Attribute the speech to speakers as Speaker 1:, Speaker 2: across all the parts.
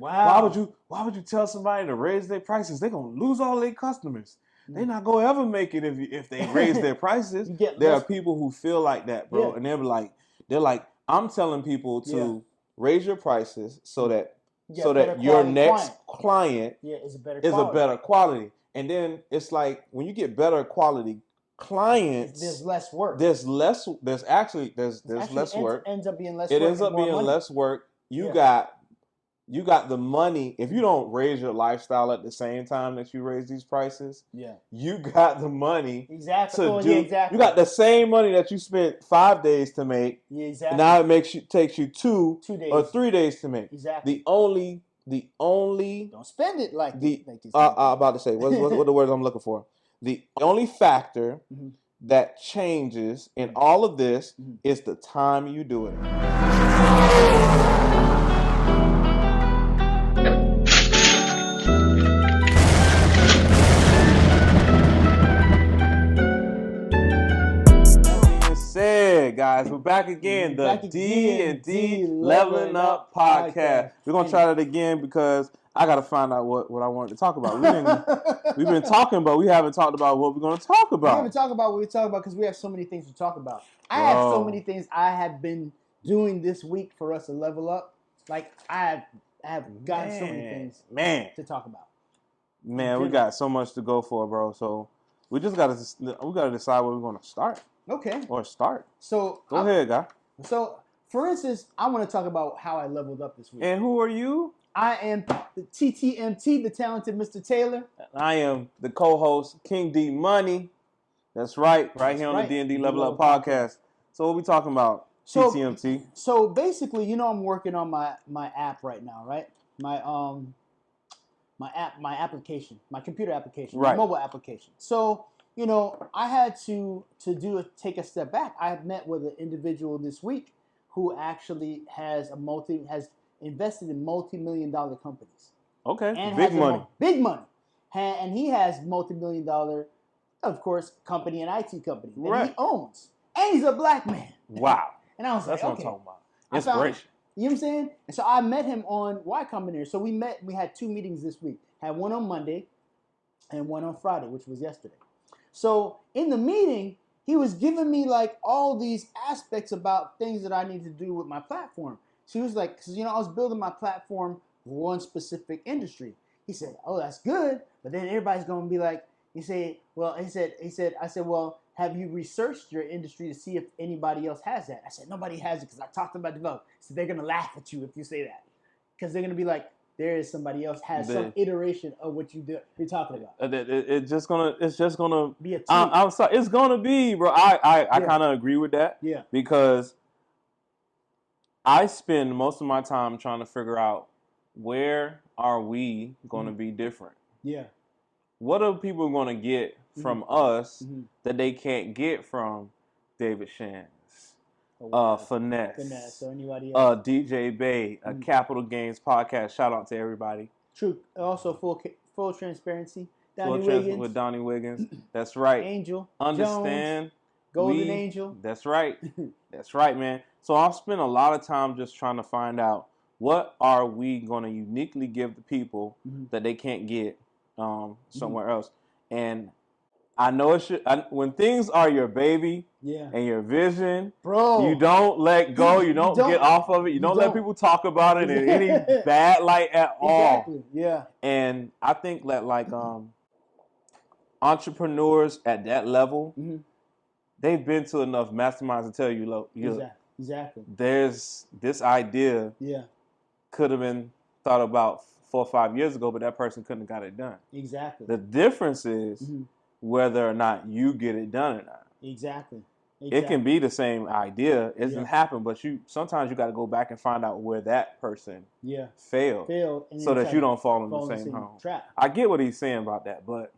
Speaker 1: Wow. Why would you tell somebody to raise their prices? They're gonna lose all their customers. They're not gonna ever make it if they raise their prices. There are people who feel like that, bro, and they're like, I'm telling people to raise your prices so that your next client is a better quality. And then it's like when you get better quality clients,
Speaker 2: there's less work.
Speaker 1: There's less work.
Speaker 2: Ends up being less work.
Speaker 1: It ends up being less work. You got the money. If you don't raise your lifestyle at the same time that you raise these prices, you got the money.
Speaker 2: Exactly.
Speaker 1: You got the same money that you spent 5 days to make.
Speaker 2: Yeah, exactly.
Speaker 1: Now it takes you 2
Speaker 2: days
Speaker 1: or 3 days to make.
Speaker 2: Exactly.
Speaker 1: The only don't
Speaker 2: spend it like
Speaker 1: I'm about to say what the words I'm looking for. The only factor that changes in all of this is the time you do it. Guys, we're back again. The D&D Leveling Up Podcast. We're gonna try that again because I gotta find out what I wanted to talk about. We've been talking, but we haven't talked about what we're gonna talk about.
Speaker 2: We haven't talked about what we talk about because we have so many things to talk about. I have so many things I have been doing this week for us to level up. Like I have gotten so many things to talk about.
Speaker 1: Man, we got so much to go for, bro. So we gotta decide where we're gonna start.
Speaker 2: Okay.
Speaker 1: Or start.
Speaker 2: So
Speaker 1: go ahead, guy.
Speaker 2: So for instance, I want to talk about how I leveled up this week.
Speaker 1: And who are you?
Speaker 2: I am the TTMT, the talented Mr. Taylor.
Speaker 1: I am the co-host, King D Money. That's right, here on the D&D Level Up Podcast. So what we talking about, TTMT?
Speaker 2: So basically, I'm working on my app right now, right? My application, my computer application, my mobile application. So I had to take a step back. I met with an individual this week who actually has invested in multi-million-dollar companies.
Speaker 1: Okay,
Speaker 2: and
Speaker 1: big money.
Speaker 2: Big money. And he has multi-million-dollar, of course, company and IT company that he owns. And he's a black man.
Speaker 1: Wow.
Speaker 2: And I was
Speaker 1: That's
Speaker 2: like,
Speaker 1: what I'm talking about. Inspiration.
Speaker 2: You know what I'm saying? And so I met him on Y Combinator. So we had 2 meetings this week. Had one on Monday and one on Friday, which was yesterday. So in the meeting, he was giving me like all these aspects about things that I need to do with my platform. So he was like, because I was building my platform for one specific industry. He said, "Oh, that's good," but then everybody's going to be like, I said, "Well, have you researched your industry to see if anybody else has that?" I said, "Nobody has it because I talked about development." So they're going to laugh at you if you say that because they're going to be like, there is somebody else has some iteration of what you're talking about.
Speaker 1: It's just gonna
Speaker 2: be a tweak.
Speaker 1: I'm sorry, it's gonna be, bro. I kind of agree with that.
Speaker 2: Yeah.
Speaker 1: Because I spend most of my time trying to figure out where are we gonna be different.
Speaker 2: Yeah.
Speaker 1: What are people gonna get from us that they can't get from David Shands? Finesse
Speaker 2: or anybody else.
Speaker 1: DJ Bay, Capital Games Podcast. Shout out to everybody.
Speaker 2: True. Also, full transparency. With
Speaker 1: Donnie Wiggins. That's right.
Speaker 2: Angel.
Speaker 1: Understand.
Speaker 2: Jones, Golden Angel.
Speaker 1: That's right. That's right, man. So I've spent a lot of time just trying to find out what are we going to uniquely give the people that they can't get somewhere else. And I know when things are your baby and your vision,
Speaker 2: bro,
Speaker 1: you don't let go. You don't get off of it. You don't let people talk about it in any bad light at all.
Speaker 2: Exactly. Yeah.
Speaker 1: And I think that like entrepreneurs at that level, they've been to enough masterminds to tell you, look,
Speaker 2: exactly.
Speaker 1: There's this idea could have been thought about 4 or 5 years ago, but that person couldn't have got it done.
Speaker 2: Exactly.
Speaker 1: The difference is whether or not you get it done or not.
Speaker 2: Exactly.
Speaker 1: It can be the same idea. It doesn't happen, but sometimes you got to go back and find out where that person failed so that you don't fall in the same hole.
Speaker 2: Trap.
Speaker 1: I get what he's saying about that, but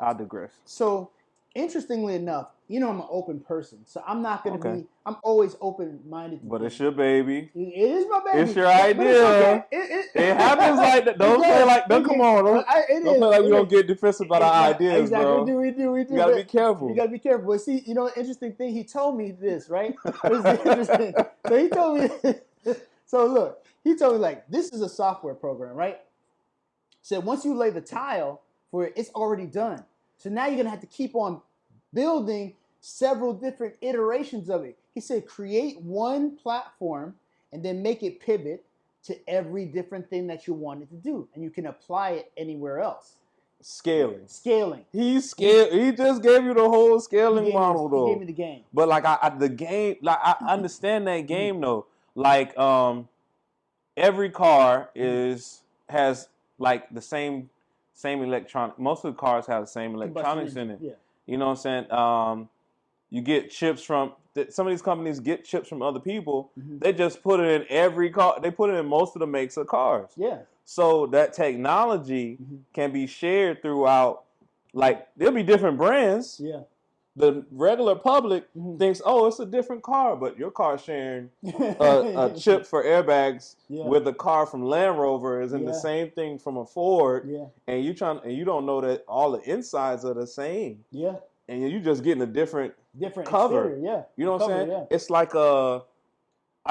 Speaker 1: I digress.
Speaker 2: So, interestingly enough, I'm an open person, so I'm not going to be. I'm always open-minded.
Speaker 1: But it's your baby.
Speaker 2: It is my baby.
Speaker 1: It's your idea. It happens like that. Don't say like, come on. Don't play like we don't get defensive about our ideas, bro.
Speaker 2: We do.
Speaker 1: You got to be careful.
Speaker 2: You got to be careful. But see, interesting thing, he told me this, right? It was interesting. So he told me this. So look, He told me, like, this is a software program, right? Said once you lay the tile for it, it's already done. So now you're going to have to keep on building several different iterations of it. He said create one platform and then make it pivot to every different thing that you wanted to do. And you can apply it anywhere else.
Speaker 1: Scaling.
Speaker 2: He
Speaker 1: just gave you the whole scaling model, though.
Speaker 2: He gave me the game.
Speaker 1: But like the game, like I understand that game though. Like every car has like the same electronic. Most of the cars have the same electronics in it.
Speaker 2: Yeah.
Speaker 1: You know what I'm saying? You get chips from some of these companies get chips from other people. Mm-hmm. They just put it in every car. They put it in most of the makes of cars.
Speaker 2: Yeah.
Speaker 1: So that technology can be shared throughout. Like there'll be different brands.
Speaker 2: Yeah.
Speaker 1: The regular public thinks, oh, it's a different car, but your car's sharing a chip for airbags with a car from Land Rover is in the same thing from a Ford. Yeah. And you don't know that all the insides are the same. Yeah. And you're just getting a different cover.
Speaker 2: Exterior, yeah.
Speaker 1: You know what I'm saying? Yeah. It's like I'll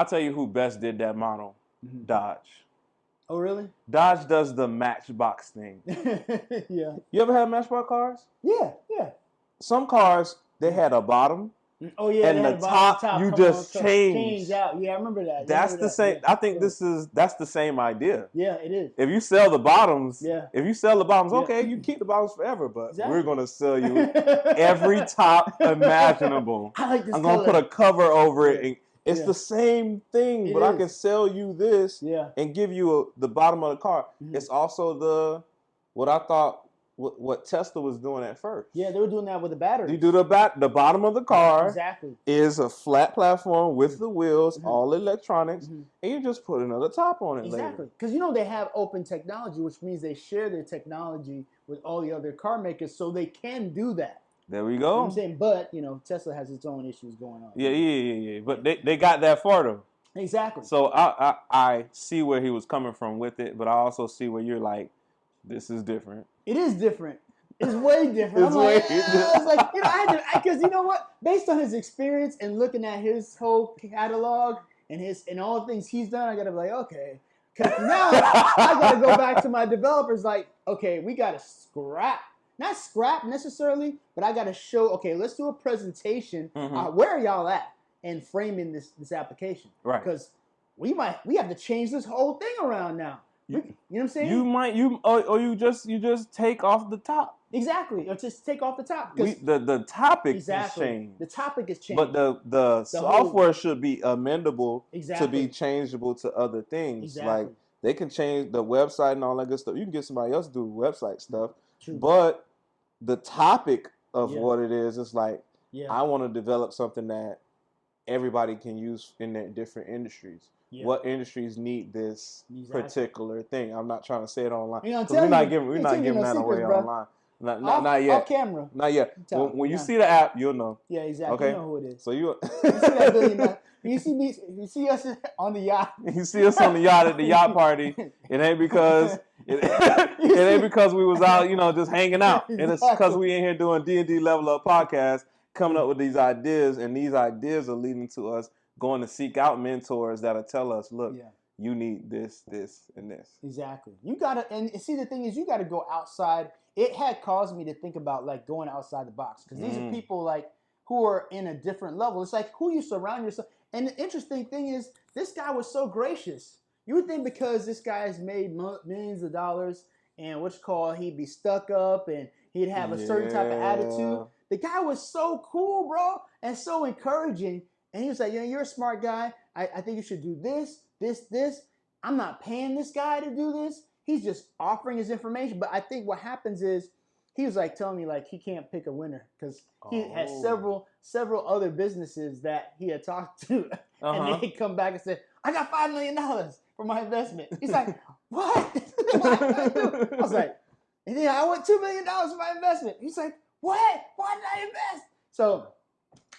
Speaker 1: tell you who best did that model. Dodge.
Speaker 2: Oh, really?
Speaker 1: Dodge does the Matchbox thing.
Speaker 2: Yeah.
Speaker 1: You ever had Matchbox cars?
Speaker 2: Yeah.
Speaker 1: Some cars, they had a bottom.
Speaker 2: Oh, yeah.
Speaker 1: And the top you just change
Speaker 2: out. Yeah, I remember that.
Speaker 1: That's the same. Yeah. I think that's the same idea.
Speaker 2: Yeah, it is.
Speaker 1: If you sell the bottoms, okay, you keep the bottoms forever, but we're going to sell you every top imaginable.
Speaker 2: I like this
Speaker 1: I'm going to put a cover over it. And it's the same thing, but I can sell you this and give you the bottom of the car. It's also what I thought what Tesla was doing at first.
Speaker 2: Yeah, they were doing that with the batteries.
Speaker 1: You do the bottom of the car
Speaker 2: is
Speaker 1: a flat platform with the wheels, all electronics, and you just put another top on it later.
Speaker 2: Because they have open technology, which means they share their technology with all the other car makers, so they can do that.
Speaker 1: There we go.
Speaker 2: You know what I'm saying? But, Tesla has its own issues going on.
Speaker 1: Yeah. But they got that far, though.
Speaker 2: Exactly.
Speaker 1: So I see where he was coming from with it, but I also see where you're like, this is different. It
Speaker 2: is different. It's way different. It's way different. I had to, because you know what? Based on his experience and looking at his whole catalog and all the things he's done, I gotta be like, okay. Because now I gotta go back to my developers like, okay, we gotta not scrap necessarily, but I gotta show, okay, let's do a presentation. Where are y'all at? And framing this application. Right. Because we have to change this whole thing around now. You know what I'm saying?
Speaker 1: Or you just take off the top.
Speaker 2: Exactly, or just take off the top.
Speaker 1: The topic is changed.
Speaker 2: The topic is changed.
Speaker 1: But the software should be amendable to be changeable to other things. Exactly. Like they can change the website and all that good stuff. You can get somebody else to do website stuff. True. But the topic of what it is like, I want to develop something that everybody can use in their different industries. Yeah. What industries need this particular thing? I'm not trying to say it online. We're not giving that away online. Not yet.
Speaker 2: Off camera.
Speaker 1: Not yet. When you see the app, you'll know.
Speaker 2: Yeah, exactly. Okay? You know who it is.
Speaker 1: So you
Speaker 2: see that billionaire. You see us on the yacht.
Speaker 1: You see us on the yacht at the yacht party. It ain't because it ain't because we was out, just hanging out. Exactly. And it's because we in here doing D&D Level Up podcast, coming up with these ideas, and these ideas are leading to us going to seek out mentors that'll tell us, look, you need this, this, and this.
Speaker 2: Exactly. You gotta, and see, the thing is, you gotta go outside. It had caused me to think about like going outside the box, because these are people like who are in a different level. It's like who you surround yourself. And the interesting thing is, this guy was so gracious. You would think because this guy has made millions of dollars and he'd be stuck up and he'd have a certain type of attitude. The guy was so cool, bro, and so encouraging. And he was like, you're a smart guy. I think you should do this. I'm not paying this guy to do this. He's just offering his information. But I think what happens is he was like telling me like he can't pick a winner because he has several other businesses that he had talked to. And they come back and said, I got $5 million for my investment. He's like, what? I was like, I want $2 million for my investment. He's like, what? Why did I invest? So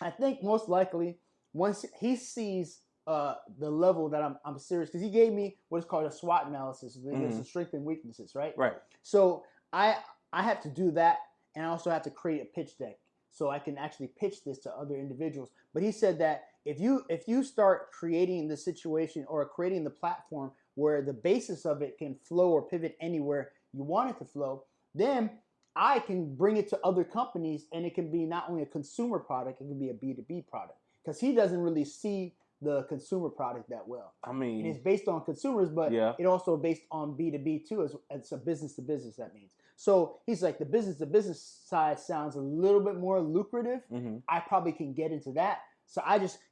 Speaker 2: I think most likely, once he sees the level that I'm serious, because he gave me what is called a SWOT analysis. There's some strengths and weaknesses, right? Right. So I have to do that, and I also have to create a pitch deck so I can actually pitch this to other individuals. But he said that if you start creating the situation or creating the platform where the basis of it can flow or pivot anywhere you want it to flow, then I can bring it to other companies, and it can be not only a consumer product, it can be a B2B product. Because he doesn't really see the consumer product that well.
Speaker 1: I mean,
Speaker 2: and it's based on consumers, but it also based on B2B too. It's a business to business, that means. So he's like, the business to business side sounds a little bit more lucrative. I probably can get into that. So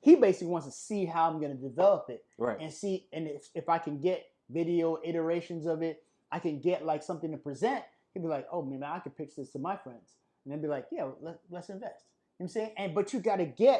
Speaker 2: he basically wants to see how I'm going to develop it, and see, and if I can get video iterations of it, I can get like something to present. He'd be like, oh man, I could pitch this to my friends, and they'd be like, yeah, let's invest. You know what I'm saying? But you got to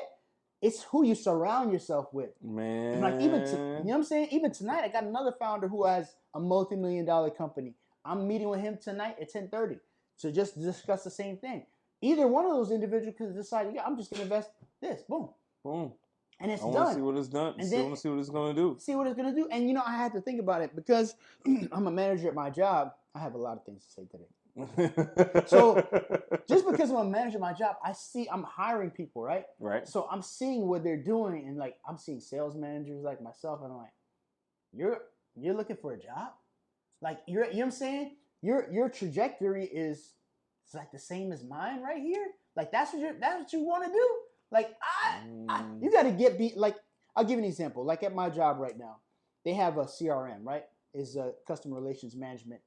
Speaker 2: it's who you surround yourself with.
Speaker 1: Man.
Speaker 2: And like you know what I'm saying? Even tonight, I got another founder who has a multi-million-dollar company. I'm meeting with him tonight at 10:30 to just discuss the same thing. Either one of those individuals could decide, yeah, I'm just gonna invest this. Boom.
Speaker 1: Boom.
Speaker 2: And it's done.
Speaker 1: I want to see what it's done. And I want to see what it's gonna do.
Speaker 2: See what it's gonna do. And I had to think about it because I'm a manager at my job. I have a lot of things to say today. So just because I'm a manager at my job, I'm hiring people, right?
Speaker 1: Right.
Speaker 2: So I'm seeing what they're doing, and like I'm seeing sales managers like myself, and I'm like, you're looking for a job? Like you know what I'm saying? Your trajectory is like the same as mine right here. Like that's what you want to do. Like you got to like I'll give you an example. Like at my job right now, they have a CRM, right? Is a customer relations management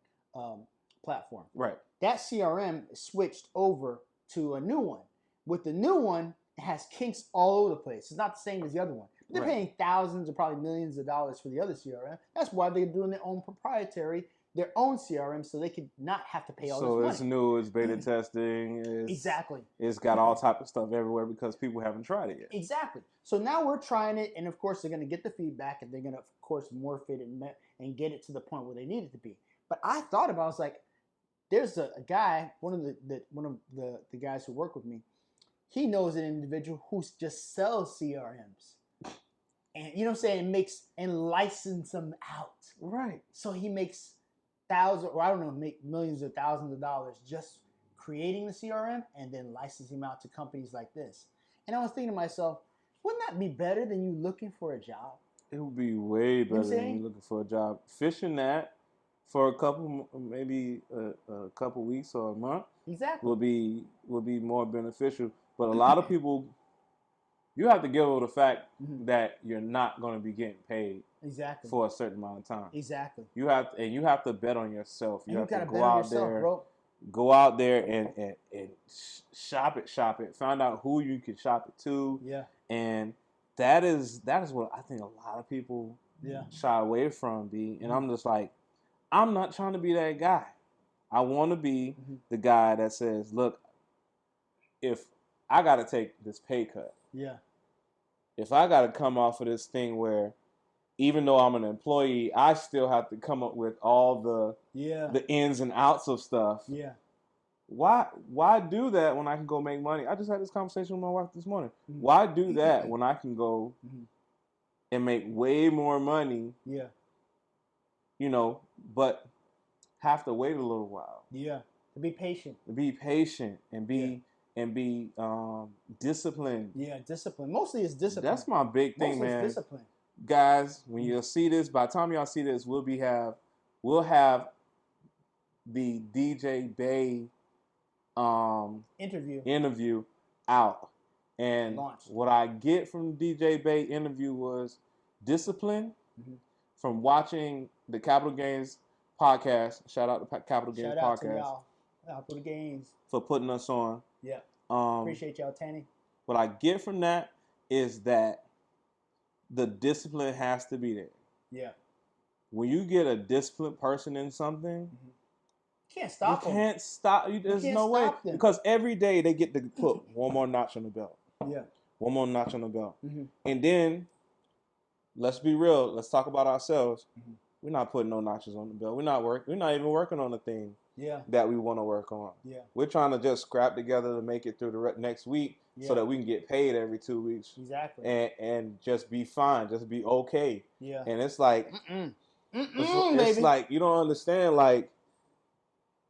Speaker 2: platform.
Speaker 1: Right.
Speaker 2: That CRM is switched over to a new one. With the new one, it has kinks all over the place. It's not the same as the other one. They're paying thousands or probably millions of dollars for the other CRM. That's why they're doing their own CRM, so they could not have to pay all this money.
Speaker 1: So it's new, it's beta testing.
Speaker 2: Exactly.
Speaker 1: It's got all type of stuff everywhere because people haven't tried it yet.
Speaker 2: Exactly. So now we're trying it, and of course they're going to get the feedback, and they're going to, of course, morph it and get it to the point where they need it to be. But I thought about it, I was like, there's a guy, one of the guys who work with me, he knows an individual who just sells CRMs. And you know what I'm saying? And license them out.
Speaker 1: Right.
Speaker 2: So he makes millions or thousands of dollars just creating the CRM and then licensing them out to companies like this. And I was thinking to myself, wouldn't that be better than you looking for a job?
Speaker 1: It would be way better than you looking for a job. Fishing that for a couple, maybe a couple weeks or a month, will be more beneficial. But a lot of people, you have to get over the fact that you're not going to be getting paid for a certain amount of time.
Speaker 2: Exactly.
Speaker 1: You have to bet on yourself. You have to
Speaker 2: go out there, bro.
Speaker 1: Go out there and shop it. Find out who you can shop it to.
Speaker 2: Yeah.
Speaker 1: And that is what I think a lot of people shy away from. And I'm just like, I'm not trying to be that guy. I want to be the guy that says, look, if I got to take this pay cut.
Speaker 2: Yeah.
Speaker 1: If I got to come off of this thing where even though I'm an employee, I still have to come up with all the ins and outs of stuff.
Speaker 2: Yeah.
Speaker 1: Why do that when I can go make money? I just had this conversation with my wife this morning. Why do that when I can go and make way more money?
Speaker 2: Yeah.
Speaker 1: But have to wait a little while.
Speaker 2: Yeah. To be patient.
Speaker 1: And be disciplined.
Speaker 2: Yeah, discipline. Mostly it's discipline.
Speaker 1: That's my big thing,
Speaker 2: Mostly
Speaker 1: man.
Speaker 2: It's discipline.
Speaker 1: Guys, when you'll see this, by the time y'all see this, we'll have the DJ Bay interview out. And what I get from DJ Bay interview was discipline from watching the Capital Gains podcast. Shout out to Capital Gains podcast.
Speaker 2: Shout out to y'all. Capital Gains.
Speaker 1: For putting us on.
Speaker 2: Yeah. Appreciate y'all, Tanny.
Speaker 1: What I get from that is that the discipline has to be there.
Speaker 2: Yeah.
Speaker 1: When you get a disciplined person in something,
Speaker 2: you can't stop them.
Speaker 1: You can't stop. There's no way. Because every day they get to put one more notch on the belt.
Speaker 2: Yeah.
Speaker 1: One more notch on the belt. And then, let's be real. Let's talk about ourselves. We're not putting no notches on the belt. We're not even working on the thing that we want to work on.
Speaker 2: Yeah.
Speaker 1: We're trying to just scrap together to make it through the next week so that we can get paid every 2 weeks.
Speaker 2: Exactly.
Speaker 1: And just be fine. Just be okay.
Speaker 2: Yeah.
Speaker 1: And it's like, it's like, you don't understand, like,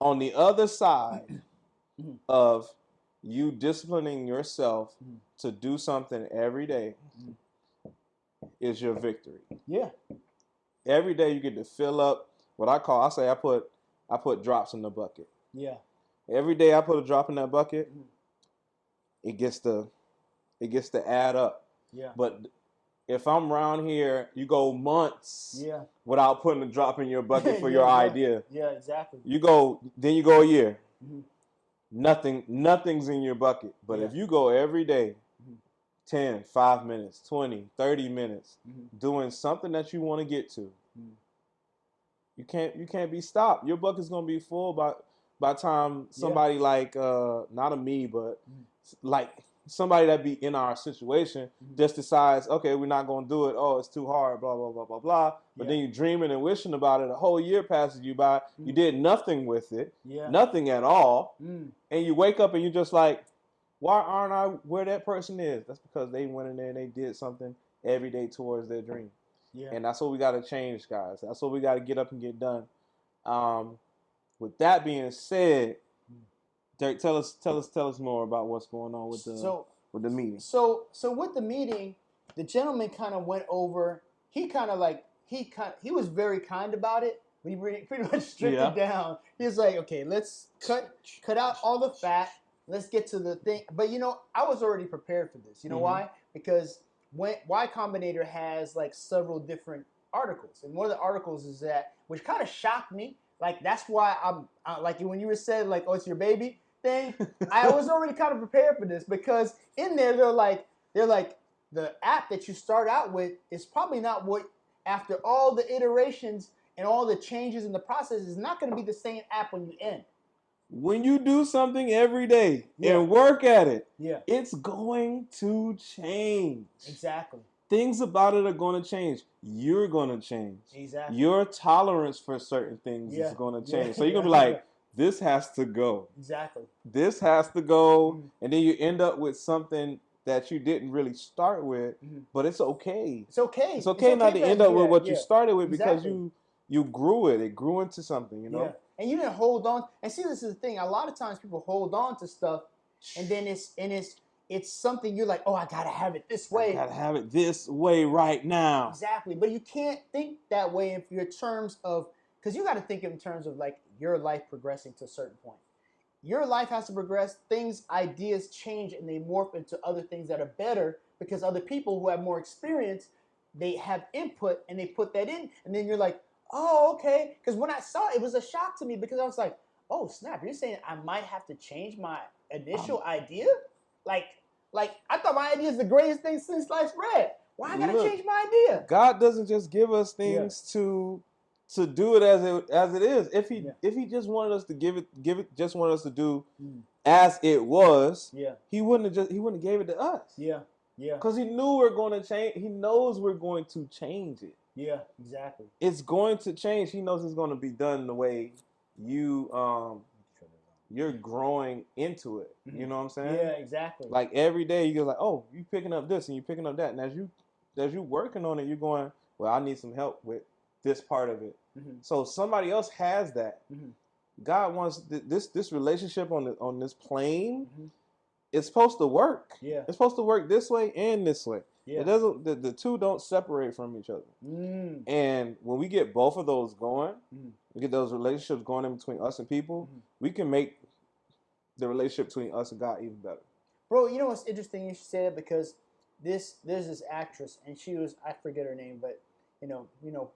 Speaker 1: on the other side of you disciplining yourself to do something every day is your victory.
Speaker 2: Yeah.
Speaker 1: every day you get to fill up what I say I put drops in the bucket.
Speaker 2: Yeah.
Speaker 1: Every day I put a drop in that bucket, it gets to add up.
Speaker 2: Yeah.
Speaker 1: But if I'm around here, you go months without putting a drop in your bucket for your idea.
Speaker 2: Yeah, exactly.
Speaker 1: You go a year. Nothing's in your bucket. But if you go every day, 10, 5 minutes, 20, 30 minutes, doing something that you want to get to, you can't be stopped. Your bucket's gonna be full by time somebody like not a me, but like somebody that be in our situation just decides, okay, we're not gonna do it. Oh, it's too hard. Blah blah blah blah blah. But then you're dreaming and wishing about it. A whole year passes you by. You did nothing with it. Nothing at all. And you wake up and you're just like, why aren't I where that person is? That's because they went in there and they did something every day towards their dream. Yeah. And that's what we got to change, guys. That's what we got to get up and get done. With that being said, Derek, tell us more about what's going on with the meeting.
Speaker 2: So with the meeting, the gentleman kind of went over. He was very kind about it. We pretty much stripped it down. He was like, okay, let's cut out all the fat. Let's get to the thing. But I was already prepared for this. You know why? Because Y Combinator has like several different articles, and one of the articles is that, which kind of shocked me. Like that's why I'm like when you were said like, oh, it's your baby thing. I was already kind of prepared for this because in there they're like the app that you start out with is probably not what after all the iterations and all the changes in the process is not going to be the same app when you end.
Speaker 1: When you do something every day and work at it, it's going to change.
Speaker 2: Exactly.
Speaker 1: Things about it are going to change. You're going to change.
Speaker 2: Exactly.
Speaker 1: Your tolerance for certain things is going to change. So you're going to be like, this has to go.
Speaker 2: Exactly.
Speaker 1: This has to go. And then you end up with something that you didn't really start with, but it's okay.
Speaker 2: It's okay.
Speaker 1: It's okay not to end up with what you started with because you grew it. It grew into something,
Speaker 2: Yeah. And you didn't hold on. And see, this is the thing. A lot of times people hold on to stuff, and then it's something you're like, oh, I gotta have it this way.
Speaker 1: I gotta have it this way right now.
Speaker 2: Exactly. But you can't think that way in your terms of, because you got to think in terms of like your life progressing to a certain point. Your life has to progress. Ideas change, and they morph into other things that are better because other people who have more experience, they have input and they put that in, and then you're like, oh, okay. Because when I saw it, it was a shock to me because I was like, oh, snap. You're saying I might have to change my initial idea? Like I thought my idea is the greatest thing since sliced bread. Why I gotta change my idea?
Speaker 1: God doesn't just give us things to do it as it is. If he just wanted us to give it just wanted us to do as it was, he wouldn't have gave it to us.
Speaker 2: Yeah.
Speaker 1: Because he knew we're going to change. He knows we're going to change it.
Speaker 2: Yeah, exactly.
Speaker 1: It's going to change. He knows it's going to be done the way you're growing into it. You know what I'm saying?
Speaker 2: Yeah, exactly.
Speaker 1: Like every day you're like, oh, you picking up this and you picking up that. And as you working on it, you're going, well, I need some help with this part of it. So somebody else has that. God wants this relationship on this plane. It's supposed to work. Yeah. It's supposed to work this way and this way. Yeah. It doesn't. The two don't separate from each other. And when we get both of those going, we get those relationships going in between us and people, we can make the relationship between us and God even better.
Speaker 2: Bro, you know what's interesting? You should say it because there's this actress, and she was, I forget her name, but we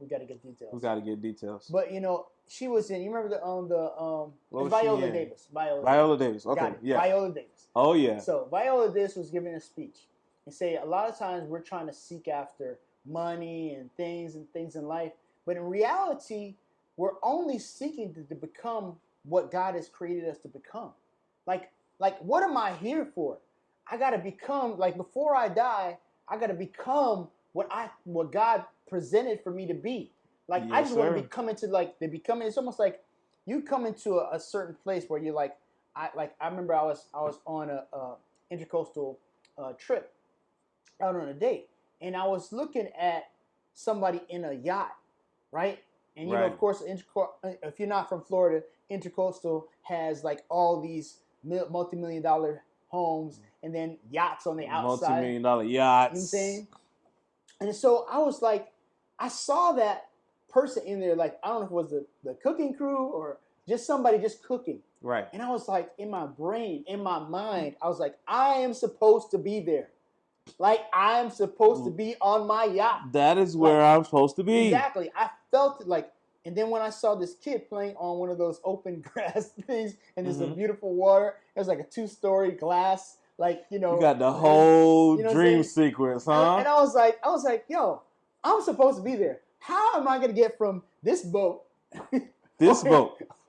Speaker 2: got to get details.
Speaker 1: We got to get details.
Speaker 2: But she was in. You remember Viola Davis.
Speaker 1: Viola Davis. Okay. Yeah.
Speaker 2: Viola Davis.
Speaker 1: Oh yeah.
Speaker 2: So Viola Davis was giving a speech and say a lot of times we're trying to seek after money and things in life, but in reality, we're only seeking to become what God has created us to become. Like what am I here for? I gotta become, like, before I die, I gotta become what God presented for me to be. Like, yes, I just want to be coming to, like, it's almost like you come into a certain place where you're like, I remember I was on a intercoastal trip out on a date, and I was looking at somebody in a yacht, right? And, know, of course, if you're not from Florida, intercoastal has, like, all these multi-million-dollar homes and then yachts on the outside.
Speaker 1: Multi-million-dollar yachts.
Speaker 2: You know what I'm saying? And so I was like, I saw that, person in there, like, I don't know if it was the cooking crew or just somebody just cooking.
Speaker 1: Right.
Speaker 2: And I was like, in my brain, in my mind, I was like, I am supposed to be there. Like, I'm supposed to be on my yacht.
Speaker 1: That is where I'm supposed to be.
Speaker 2: Exactly. I felt it like, and then when I saw this kid playing on one of those open grass things, and there's a beautiful water, it was like a 2-story glass, like, you know.
Speaker 1: You got the whole dream sequence, huh?
Speaker 2: And I was like, yo, I'm supposed to be there. How am I going to get from this boat,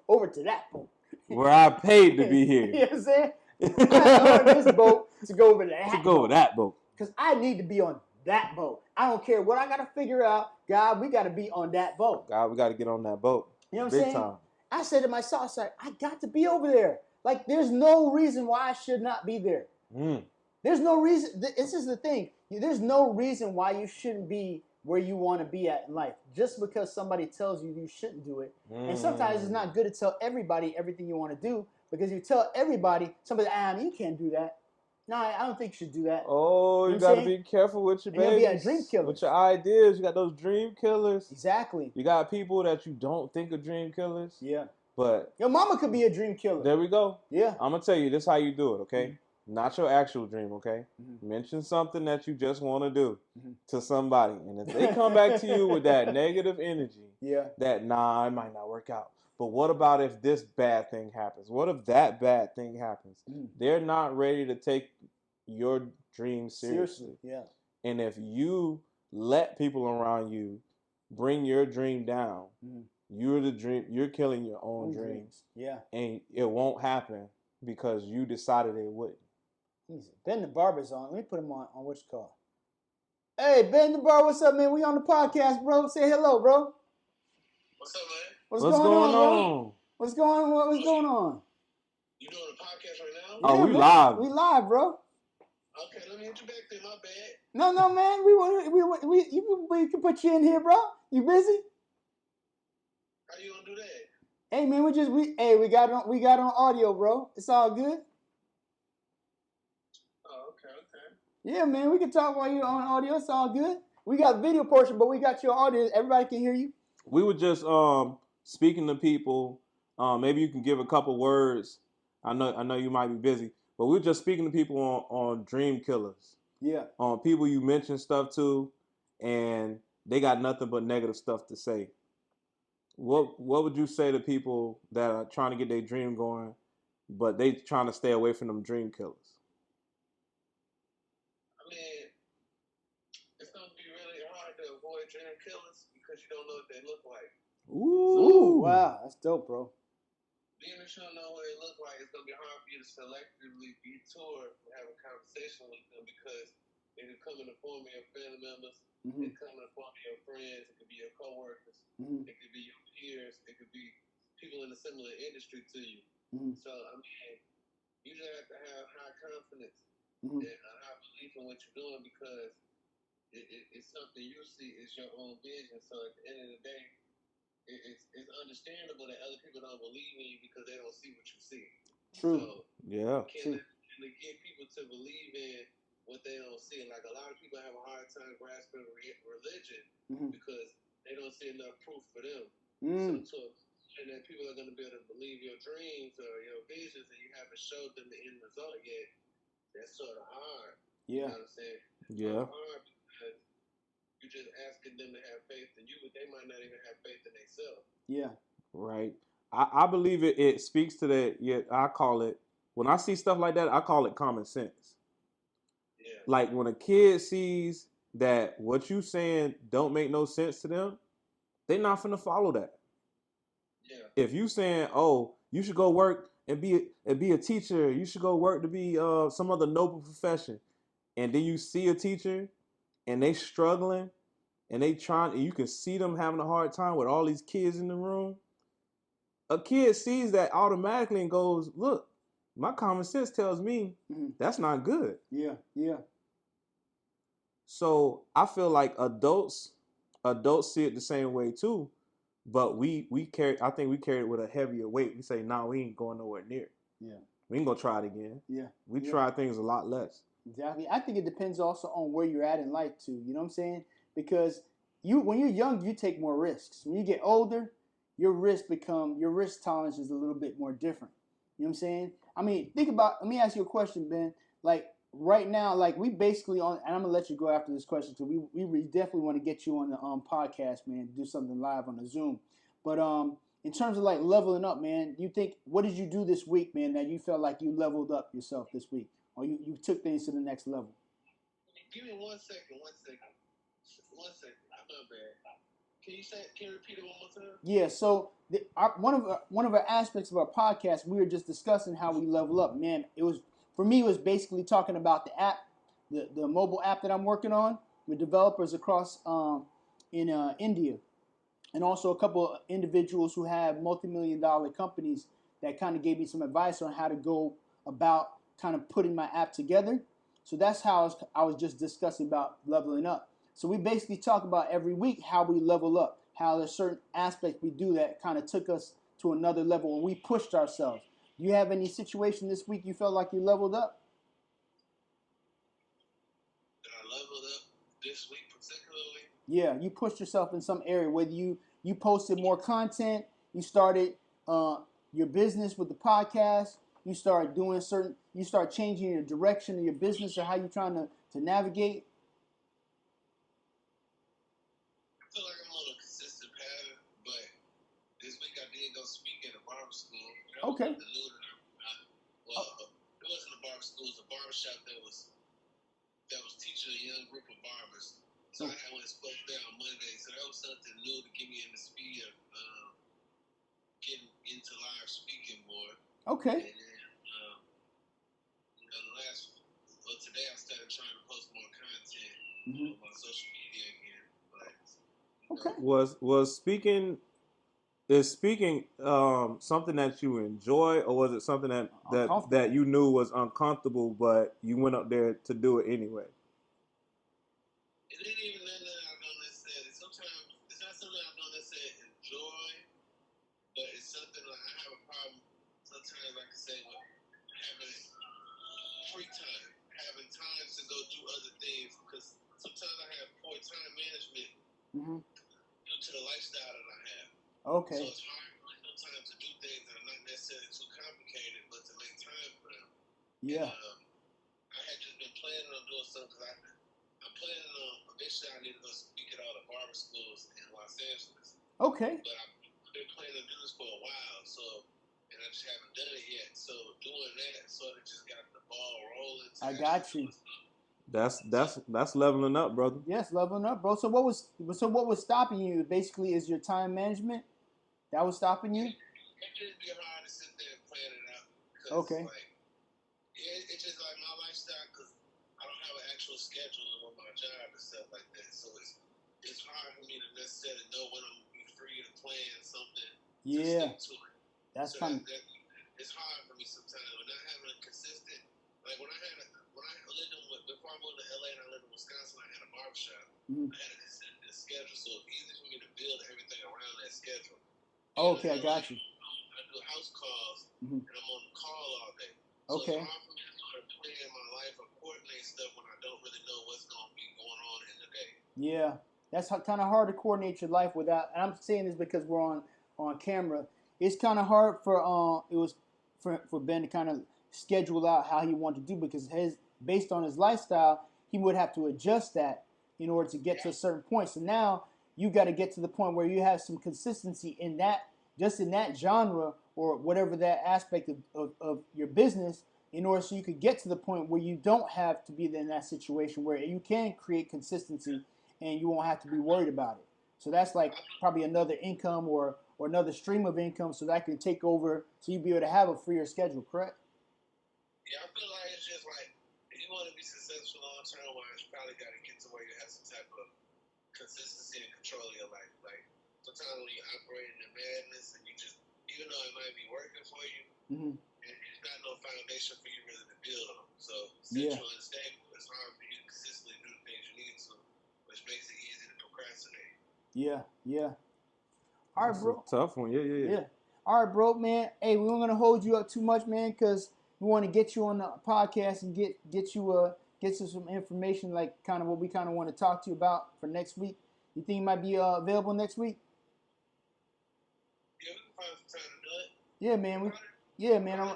Speaker 2: over to that boat?
Speaker 1: Where I paid to be here.
Speaker 2: You know what I'm saying? I earned this boat to go over that boat. Because I need to be on that boat. I don't care what I got to figure out. God, we got to be on that boat.
Speaker 1: God, we got to get on that boat.
Speaker 2: You know what I'm saying? Time. I said to myself, I said, I got to be over there. Like, there's no reason why I should not be there. There's no reason. This is the thing. There's no reason why you shouldn't be where you want to be at in life. Just because somebody tells you you shouldn't do it. And sometimes it's not good to tell everybody everything you want to do, because you tell everybody, somebody, you can't do that. No, I don't think you should do that.
Speaker 1: Oh, you got to be careful with your babies.
Speaker 2: You'll be a dream killer.
Speaker 1: With your ideas. You got those dream killers.
Speaker 2: Exactly.
Speaker 1: You got people that you don't think are dream killers.
Speaker 2: Yeah.
Speaker 1: But
Speaker 2: your mama could be a dream killer.
Speaker 1: There we go.
Speaker 2: Yeah.
Speaker 1: I'm going to tell you, this is how you do it, okay? Not your actual dream, okay? Mention something that you just want to do to somebody. And if they come back to you with that negative energy, that, it might not work out. But what about if this bad thing happens? What if that bad thing happens? They're not ready to take your dream seriously.
Speaker 2: Yeah.
Speaker 1: And if you let people around you bring your dream down, you're killing your own dreams.
Speaker 2: Yeah.
Speaker 1: And it won't happen because you decided it wouldn't.
Speaker 2: Ben the Barber's on. Let me put him on what's it called. Hey, Ben the Barber, what's up, man? We on the podcast, bro. Say hello, bro.
Speaker 3: What's up, man?
Speaker 2: What's going on? Bro? What's going on? What's going on?
Speaker 3: You doing a podcast right now?
Speaker 1: Oh, we live.
Speaker 2: We live, bro.
Speaker 3: Okay, let me hit you back there. My bad.
Speaker 2: No, man. We can put you in here, bro. You busy?
Speaker 3: How you gonna do that?
Speaker 2: Hey, man, we got on audio, bro. It's all good.
Speaker 3: Oh, okay.
Speaker 2: Yeah, man, we can talk while you're on audio. It's all good. We got video portion, but we got your audio. Everybody can hear you.
Speaker 1: We were just speaking to people. Maybe you can give a couple words. I know you might be busy, but we were just speaking to people on dream killers.
Speaker 2: Yeah.
Speaker 1: On people you mentioned stuff to, and they got nothing but negative stuff to say. What would you say to people that are trying to get their dream going, but they trying to stay away from them dream killers?
Speaker 3: I mean, it's gonna be really hard to avoid dream killers because you don't know what they look like.
Speaker 2: Ooh, wow, that's dope, bro.
Speaker 3: Being that you don't know what they look like, it's gonna be hard for you to selectively detour and have a conversation with them, because they could come in the form of your family members, they come in the form of your friends, it could be your coworkers, it could be your peers, it could be people in a similar industry to you. So I mean, you just have to have high confidence and a high belief in what you're doing, because it's something you see is your own vision. So at the end of the day, it's understandable that other people don't believe in you because they don't see what you see.
Speaker 2: True.
Speaker 3: So,
Speaker 1: yeah.
Speaker 3: Can they get people to believe in what they don't see? Like, a lot of people have a hard time grasping religion because they don't see enough proof for them. And then people are going to be able to believe your dreams or your visions, and you haven't showed them the end result yet. That's sort of hard.
Speaker 2: Yeah.
Speaker 3: You know what I'm saying?
Speaker 1: Yeah.
Speaker 3: It's hard because you're just asking them to have faith in you, but they might not even have faith in themselves.
Speaker 2: Yeah.
Speaker 1: Right. I believe it speaks to that. Yeah, I call it, when I see stuff like that, I call it common sense.
Speaker 3: Yeah.
Speaker 1: Like, when a kid sees that what you saying don't make no sense to them, they not finna follow that.
Speaker 3: Yeah.
Speaker 1: If you saying, oh, you should go work and be a teacher, you should go work to be some other noble profession, and then you see a teacher and they struggling and they trying, and you can see them having a hard time with all these kids in the room, a kid sees that automatically and goes, look, my common sense tells me that's not good.
Speaker 2: Yeah, yeah.
Speaker 1: So I feel like adults see it the same way too, but we carry it with a heavier weight. We say, nah, we ain't going nowhere near.
Speaker 2: Yeah.
Speaker 1: We ain't gonna try it again.
Speaker 2: Yeah.
Speaker 1: We try things a lot less.
Speaker 2: Exactly. I think it depends also on where you're at in life too. You know what I'm saying? Because when you're young, you take more risks. When you get older, your risk tolerance is a little bit more different. You know what I'm saying? I mean, let me ask you a question, Ben. Like right now, like we basically on, and I'm gonna let you go after this question because we definitely want to get you on the podcast, man, do something live on the Zoom. But in terms of like leveling up, man, what did you do this week, man, that you felt like you leveled up yourself this week, or you took things to the next level?
Speaker 3: Give me 1 second. 1 second. 1 second. I'm not bad. Can you repeat it one more time?
Speaker 2: Yeah. So one of our aspects of our podcast, we were just discussing how we level up. Man, it was basically talking about the app, the mobile app that I'm working on with developers across in India, and also a couple of individuals who have multi-million-dollar companies that kind of gave me some advice on how to go about kind of putting my app together. So that's how I was just discussing about leveling up. So we basically talk about every week how we level up, how there's certain aspects we do that kind of took us to another level when we pushed ourselves. Do you have any situation this week you felt like you leveled up?
Speaker 3: That I leveled up this week particularly?
Speaker 2: Yeah, you pushed yourself in some area, whether you posted more content, you started your business with the podcast, you start changing your direction of your business or how you're trying to navigate.
Speaker 3: I feel like I'm on a consistent pattern, but this week I did go speak at a barber school.
Speaker 2: Okay.
Speaker 3: It wasn't a barber school, it was a barbershop that was teaching a young group of barbers. So I went and spoke there on Monday. So that was something new to get me in the speed of getting into live speaking more.
Speaker 2: Okay.
Speaker 3: And then, today I started trying to post more content on my social media again. But,
Speaker 2: okay.
Speaker 1: Is speaking something that you enjoy, or was it something that you knew was uncomfortable, but you went up there to do it anyway?
Speaker 3: It ain't even nothing that I don't necessarily. Sometimes it's not something I don't necessarily enjoy, but it's something like I have a problem. Sometimes, like I say, with having free time, having time to go do other things, because sometimes I have poor time management due to the lifestyle that I have.
Speaker 2: Okay.
Speaker 3: So it's hard for me sometimes to do things that are not necessarily too complicated, but to make time for them.
Speaker 2: Yeah.
Speaker 3: And, I had just been planning on doing something because I'm planning on eventually I need to go speak at all the barber schools in Los Angeles.
Speaker 2: Okay.
Speaker 3: But I've been planning to do this for a while, and I just haven't done it yet. So doing that sort of just got the ball rolling.
Speaker 2: I got you.
Speaker 1: That's leveling up, brother.
Speaker 2: Yes, leveling up, bro. So what was stopping you? Basically, is your time management that was stopping you?
Speaker 3: It just be hard to sit there and plan it out.
Speaker 2: Okay.
Speaker 3: It's just like my lifestyle because I don't have an actual schedule with my job and stuff like that. So it's hard for me to necessarily know when I'm gonna be free to plan something.
Speaker 2: Yeah.
Speaker 3: To stick to it.
Speaker 2: That's
Speaker 3: so
Speaker 2: kind of.
Speaker 3: It's hard for me sometimes. When not having a consistent, like when I lived before I moved to LA and I lived in Wisconsin, I had a barbershop. I had a consistent schedule, so it's easy for me to build everything around that schedule.
Speaker 2: Okay, I got you.
Speaker 3: I do house calls, and I'm on the call all day. So
Speaker 2: okay.
Speaker 3: It's hard for me to sort of plan my life or coordinate stuff when I don't really know what's going to be going on in the day.
Speaker 2: Yeah, that's kind of hard to coordinate your life without. And I'm saying this because we're on camera. It's kind of hard for Ben to kind of schedule out how he wanted to do because based on his lifestyle, he would have to adjust that in order to get to a certain point. So now you got to get to the point where you have some consistency in that, just in that genre or whatever that aspect of your business, in order so you could get to the point where you don't have to be in that situation where you can create consistency and you won't have to be worried about it. So that's like probably another income or another stream of income so that can take over so you'll be able to have a freer schedule, correct?
Speaker 3: Yeah, I feel like it's just like if you want to be successful long-term wise, you probably got to get to where you have some type of consistency and control of your life. Like sometimes when you operate in the madness and you just, even though it might be working for you, it's not no foundation for you really to build on. So since you're unstable, it's hard for you to consistently do the things you need to, which makes it easy to procrastinate.
Speaker 2: Yeah. All right, bro.
Speaker 1: That's a tough one. Yeah.
Speaker 2: All right, bro, man. Hey, we weren't gonna hold you up too much, man, because we want to get you on the podcast and get you some information, like kind of what we kind of want to talk to you about for next week. You think you might be available next week?
Speaker 3: Yeah, we can find some time to do it.
Speaker 2: Yeah, man. Yeah, man.
Speaker 3: Zoom. We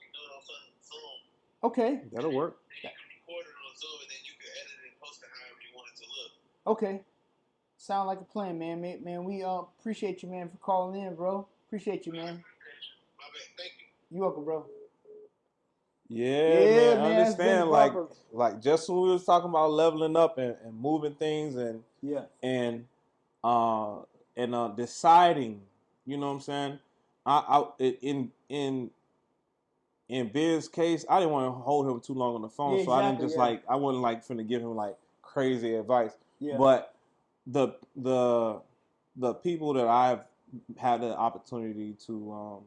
Speaker 3: can do it on Zoom.
Speaker 2: Okay.
Speaker 1: That'll work.
Speaker 3: You can record it on Zoom, and then you can edit it and post it however you want it to look.
Speaker 2: Okay. Sound like a plan, man. Man, we appreciate you, man, for calling in, bro. Appreciate you, man.
Speaker 3: My bad. Thank you.
Speaker 2: You welcome, bro.
Speaker 1: Yeah, man. I understand.
Speaker 2: Proper.
Speaker 1: Like just when we was talking about leveling up and moving things and deciding. You know what I'm saying? In Biz's case, I didn't want to hold him too long on the phone, so I didn't just I wasn't like finna give him like crazy advice. Yeah. But the people that I've had the opportunity to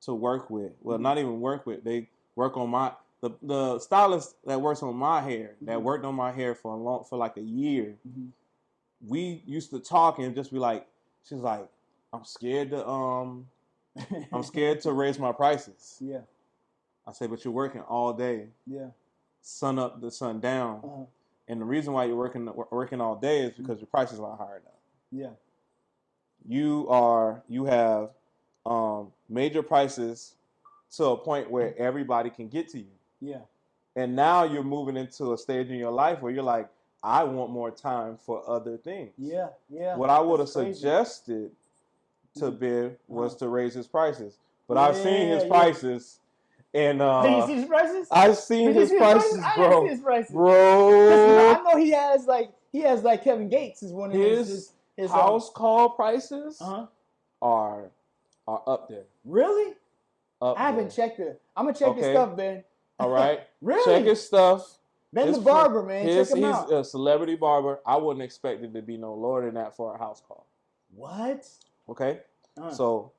Speaker 1: work with, well, not even work with, they work on the stylist that works on my hair, that worked on my hair for like a year. Mm-hmm. We used to talk and just be like, she's like, I'm scared to raise my prices. Yeah. I say, but you're working all day. Yeah. Sun up to sun down. Uh-huh. And the reason why you're working all day is because your prices aren't high enough. Yeah. You have major prices to a point where everybody can get to you. Yeah. And now you're moving into a stage in your life where you're like, I want more time for other things. Yeah. Yeah. What I would have suggested to Bill was to raise his prices. But I've seen his prices. And
Speaker 2: did you see his prices?
Speaker 1: I've seen his prices, bro.
Speaker 2: I didn't see his prices.
Speaker 1: Bro.
Speaker 2: I know he has like Kevin Gates is one of his
Speaker 1: house call prices are up there.
Speaker 2: Really?
Speaker 1: I
Speaker 2: haven't checked it. I'm gonna check his stuff, Ben.
Speaker 1: All right.
Speaker 2: Really?
Speaker 1: Check his stuff.
Speaker 2: Ben the barber, man. Check him out.
Speaker 1: He's a celebrity barber. I wouldn't expect it to be no lower than that for a house call.
Speaker 2: What?
Speaker 1: Okay. So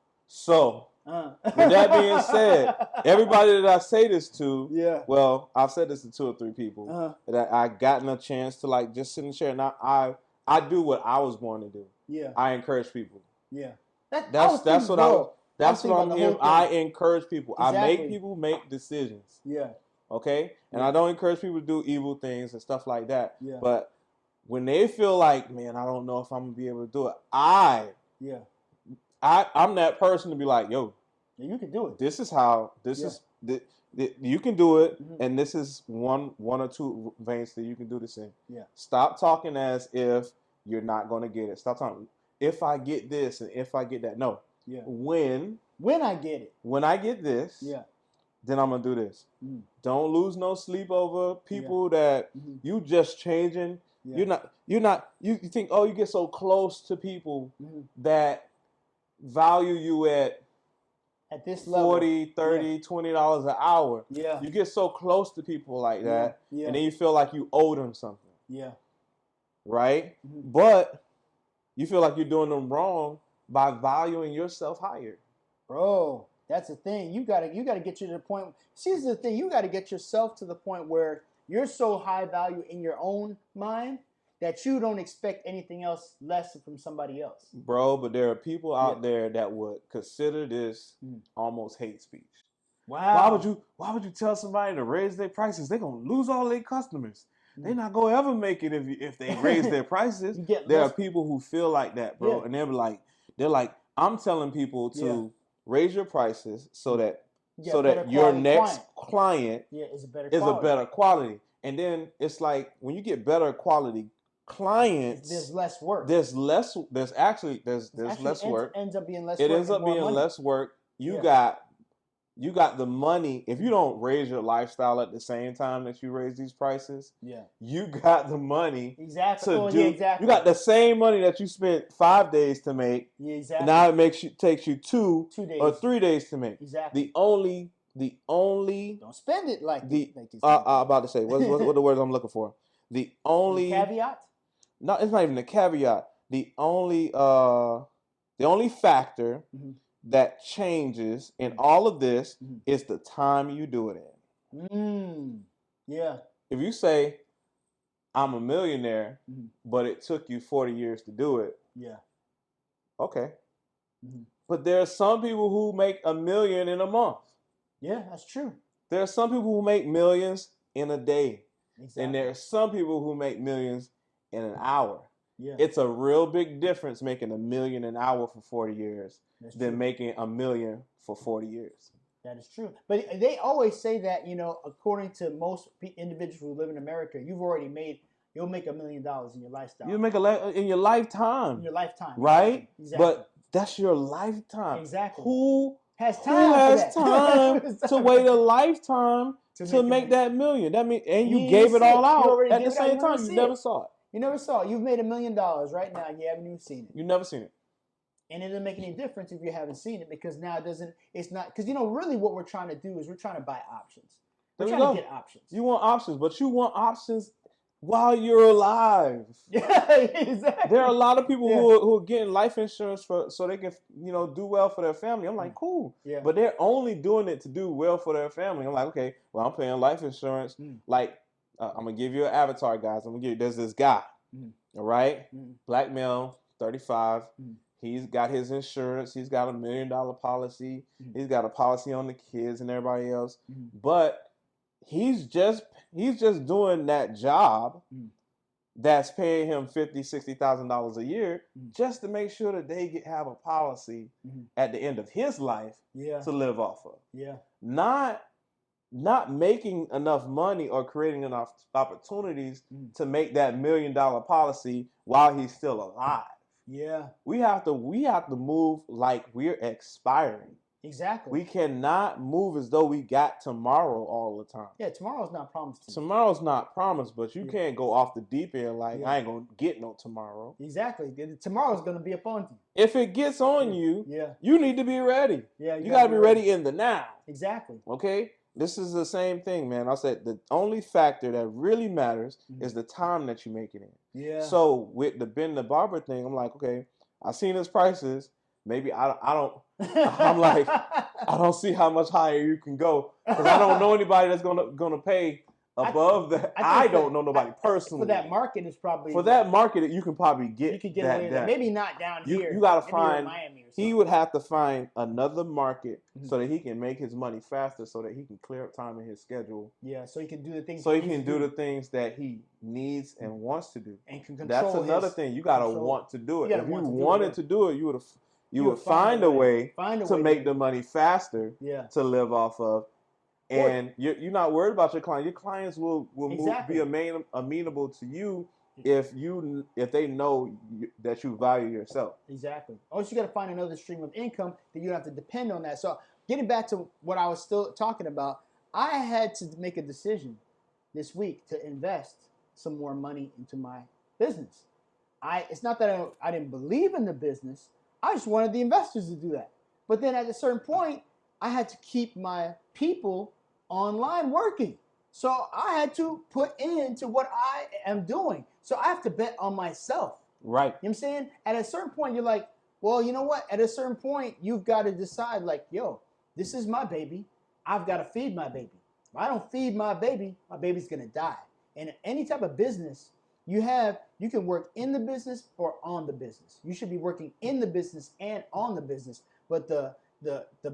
Speaker 1: with that being said, everybody that I say this to, well, I've said this to 2 or 3 people that I gotten a chance to like just sit in the chair. And I do what I was born to do. Yeah. I encourage people. Yeah. That's what I'm here. I encourage people. Exactly. I make people make decisions. Yeah. Okay? And I don't encourage people to do evil things and stuff like that. Yeah. But when they feel like, man, I don't know if I'm gonna be able to do it, I'm that person to be like, yo,
Speaker 2: you can do it.
Speaker 1: This is how you can do it, and this is one or 2 veins that you can do this in. Yeah. Stop talking as if you're not gonna get it. Stop talking. If I get this and if I get that, no. Yeah. When
Speaker 2: I get it.
Speaker 1: When I get this, then I'm gonna do this. Don't lose no sleep over people that you just changing. Yeah. You think, oh, you get so close to people that value you at
Speaker 2: this level,
Speaker 1: $40, $30, $20 an hour. Yeah. You get so close to people like that, and then you feel like you owe them something. Yeah. Right? But you feel like you're doing them wrong by valuing yourself higher.
Speaker 2: Bro, that's the thing. You gotta get you to the point. See, the thing. You gotta get yourself to the point where you're so high value in your own mind that you don't expect anything else less from somebody else.
Speaker 1: Bro, but there are people out there that would consider this almost hate speech. Wow. Why would you tell somebody to raise their prices? They're gonna lose all their customers. They're not gonna ever make it if they raise their prices. There are people who feel like that, bro. Yeah. And they're like, I'm telling people to raise your prices so that your next client is a better quality. And then it's like when you get better quality clients,
Speaker 2: there's less work.
Speaker 1: There's less work.
Speaker 2: Ends up being less work.
Speaker 1: It ends up being less work. You got the money. If you don't raise your lifestyle at the same time that you raise these prices, you got the money.
Speaker 2: Exactly.
Speaker 1: You got the same money that you spent 5 days to make. Yeah, exactly. Now it takes you 2 days or 3 days to make. Exactly. The only
Speaker 2: don't spend it like
Speaker 1: I'm about to say what the words I'm looking for. The
Speaker 2: caveat?
Speaker 1: No, it's not even a caveat. The only factor that changes in all of this is the time you do it in. Yeah. If you say, I'm a millionaire, but it took you 40 years to do it. Yeah. Okay. But there are some people who make $1 million in a month.
Speaker 2: Yeah, that's true.
Speaker 1: There are some people who make millions in a day. Exactly. And there are some people who make millions in an hour.
Speaker 2: Yeah.
Speaker 1: It's a real big difference making $1 million an hour for 40 years than making $1 million for 40 years.
Speaker 2: That is true. But they always say that, according to most individuals who live in America, you'll make $1 million in your lifestyle.
Speaker 1: You'll make in your lifetime.
Speaker 2: In your lifetime.
Speaker 1: Right?
Speaker 2: Exactly.
Speaker 1: But that's your lifetime.
Speaker 2: Exactly.
Speaker 1: Who
Speaker 2: has time
Speaker 1: to wait a lifetime to make that $1 million? That mean, and you gave it all out at the same time. You never saw it.
Speaker 2: You never saw it. You've made $1 million right now, and you haven't even seen it.
Speaker 1: You never seen it.
Speaker 2: And it doesn't make any difference if you haven't seen it, because now it's not, because really what we're trying to do is we're trying to buy options. We're trying to get options.
Speaker 1: You want options, but you want options while you're alive.
Speaker 2: Yeah, exactly.
Speaker 1: There are a lot of people who are getting life insurance so they can do well for their family. I'm like, cool. Yeah. But they're only doing it to do well for their family. I'm like, okay, well, I'm paying life insurance. Like, I'm gonna give you an avatar, guys. There's this guy, all right, black male, 35. He's got his insurance. He's got $1 million policy. He's got a policy on the kids and everybody else. But he's just doing that job that's paying him $50,000-$60,000 a year just to make sure that they have a policy at the end of his life to live off of. Yeah. Not making enough money or creating enough opportunities to make that $1 million policy while he's still alive. Yeah. We have to move like we're expiring.
Speaker 2: Exactly.
Speaker 1: We cannot move as though we got tomorrow all the time.
Speaker 2: Yeah, tomorrow's not promised.
Speaker 1: Tomorrow's not promised, but you can't go off the deep end like I ain't gonna get no tomorrow.
Speaker 2: Exactly. Tomorrow's gonna be upon you.
Speaker 1: If it gets on you, you need to be ready. Yeah, you gotta be ready in the now.
Speaker 2: Exactly.
Speaker 1: Okay? This is the same thing, man. I said the only factor that really matters is the time that you make it in. Yeah. So with the Ben the Barber thing, I'm like, okay, I've seen his prices. Maybe I don't. I'm like, I don't see how much higher you can go because I don't know anybody that's gonna pay above that. I don't know nobody personally.
Speaker 2: For that market, is probably
Speaker 1: for that market. You can probably get.
Speaker 2: You could get that. Maybe not down here.
Speaker 1: You gotta find. He would have to find another market so that he can make his money faster, so that he can clear up time in his schedule.
Speaker 2: Yeah, so he can do the things.
Speaker 1: So he can do the things that he needs and wants to do.
Speaker 2: And can control.
Speaker 1: That's another thing. You gotta want to do it. If you wanted to do it, you would find a way to make the money faster to live off of. And you're not worried about your client. Your clients will be amenable to you if they know that you value yourself.
Speaker 2: Exactly. Also, you got to find another stream of income that you don't have to depend on that. So getting back to what I was still talking about, I had to make a decision this week to invest some more money into my business. It's not that I didn't believe in the business. I just wanted the investors to do that. But then at a certain point, I had to keep my people online working. So I had to put into what I am doing. So I have to bet on myself. Right. You know what I'm saying? At a certain point, you're like, well, you know what? At a certain point, you've got to decide like, yo, this is my baby. I've got to feed my baby. If I don't feed my baby's going to die. And any type of business you can work in the business or on the business. You should be working in the business and on the business. But the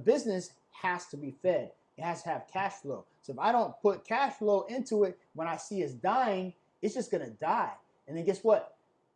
Speaker 2: business has to be fed. It has to have cash flow. So if I don't put cash flow into it, when I see it's dying, it's just going to die. And then guess what?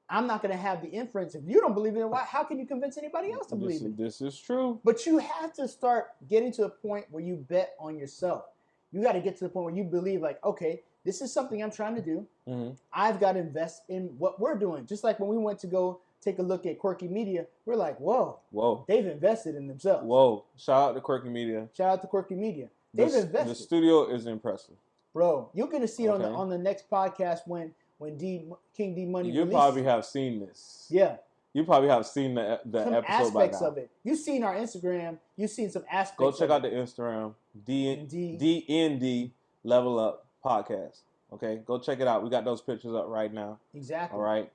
Speaker 2: I'm not going to have the inference. If you don't believe in it, how can you convince anybody else to believe in it?
Speaker 1: This is true.
Speaker 2: But you have to start getting to a point where you bet on yourself. You got to get to the point where you believe like, okay, this is something I'm trying to do. Mm-hmm. I've got to invest in what we're doing. Just like when we went to go take a look at Quirky Media, we're like, whoa, they've invested in themselves.
Speaker 1: Whoa, shout out to Quirky Media.
Speaker 2: Shout out to Quirky Media. They've invested.
Speaker 1: The studio is impressive.
Speaker 2: Bro, you're going to see it on the next podcast when King D Money
Speaker 1: You probably have seen this.
Speaker 2: Yeah.
Speaker 1: You probably have seen the
Speaker 2: some
Speaker 1: episode
Speaker 2: aspects
Speaker 1: by now.
Speaker 2: of it. You've seen our Instagram. You've seen some aspects.
Speaker 1: Go check out the Instagram, DND Level Up Podcast. Okay, go check it out. We got those pictures up right now.
Speaker 2: Exactly.
Speaker 1: All right.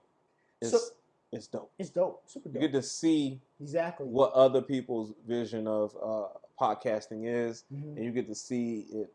Speaker 1: It's dope.
Speaker 2: It's dope. Super dope.
Speaker 1: You get to see
Speaker 2: exactly
Speaker 1: what other people's vision of podcasting is, and you get to see it,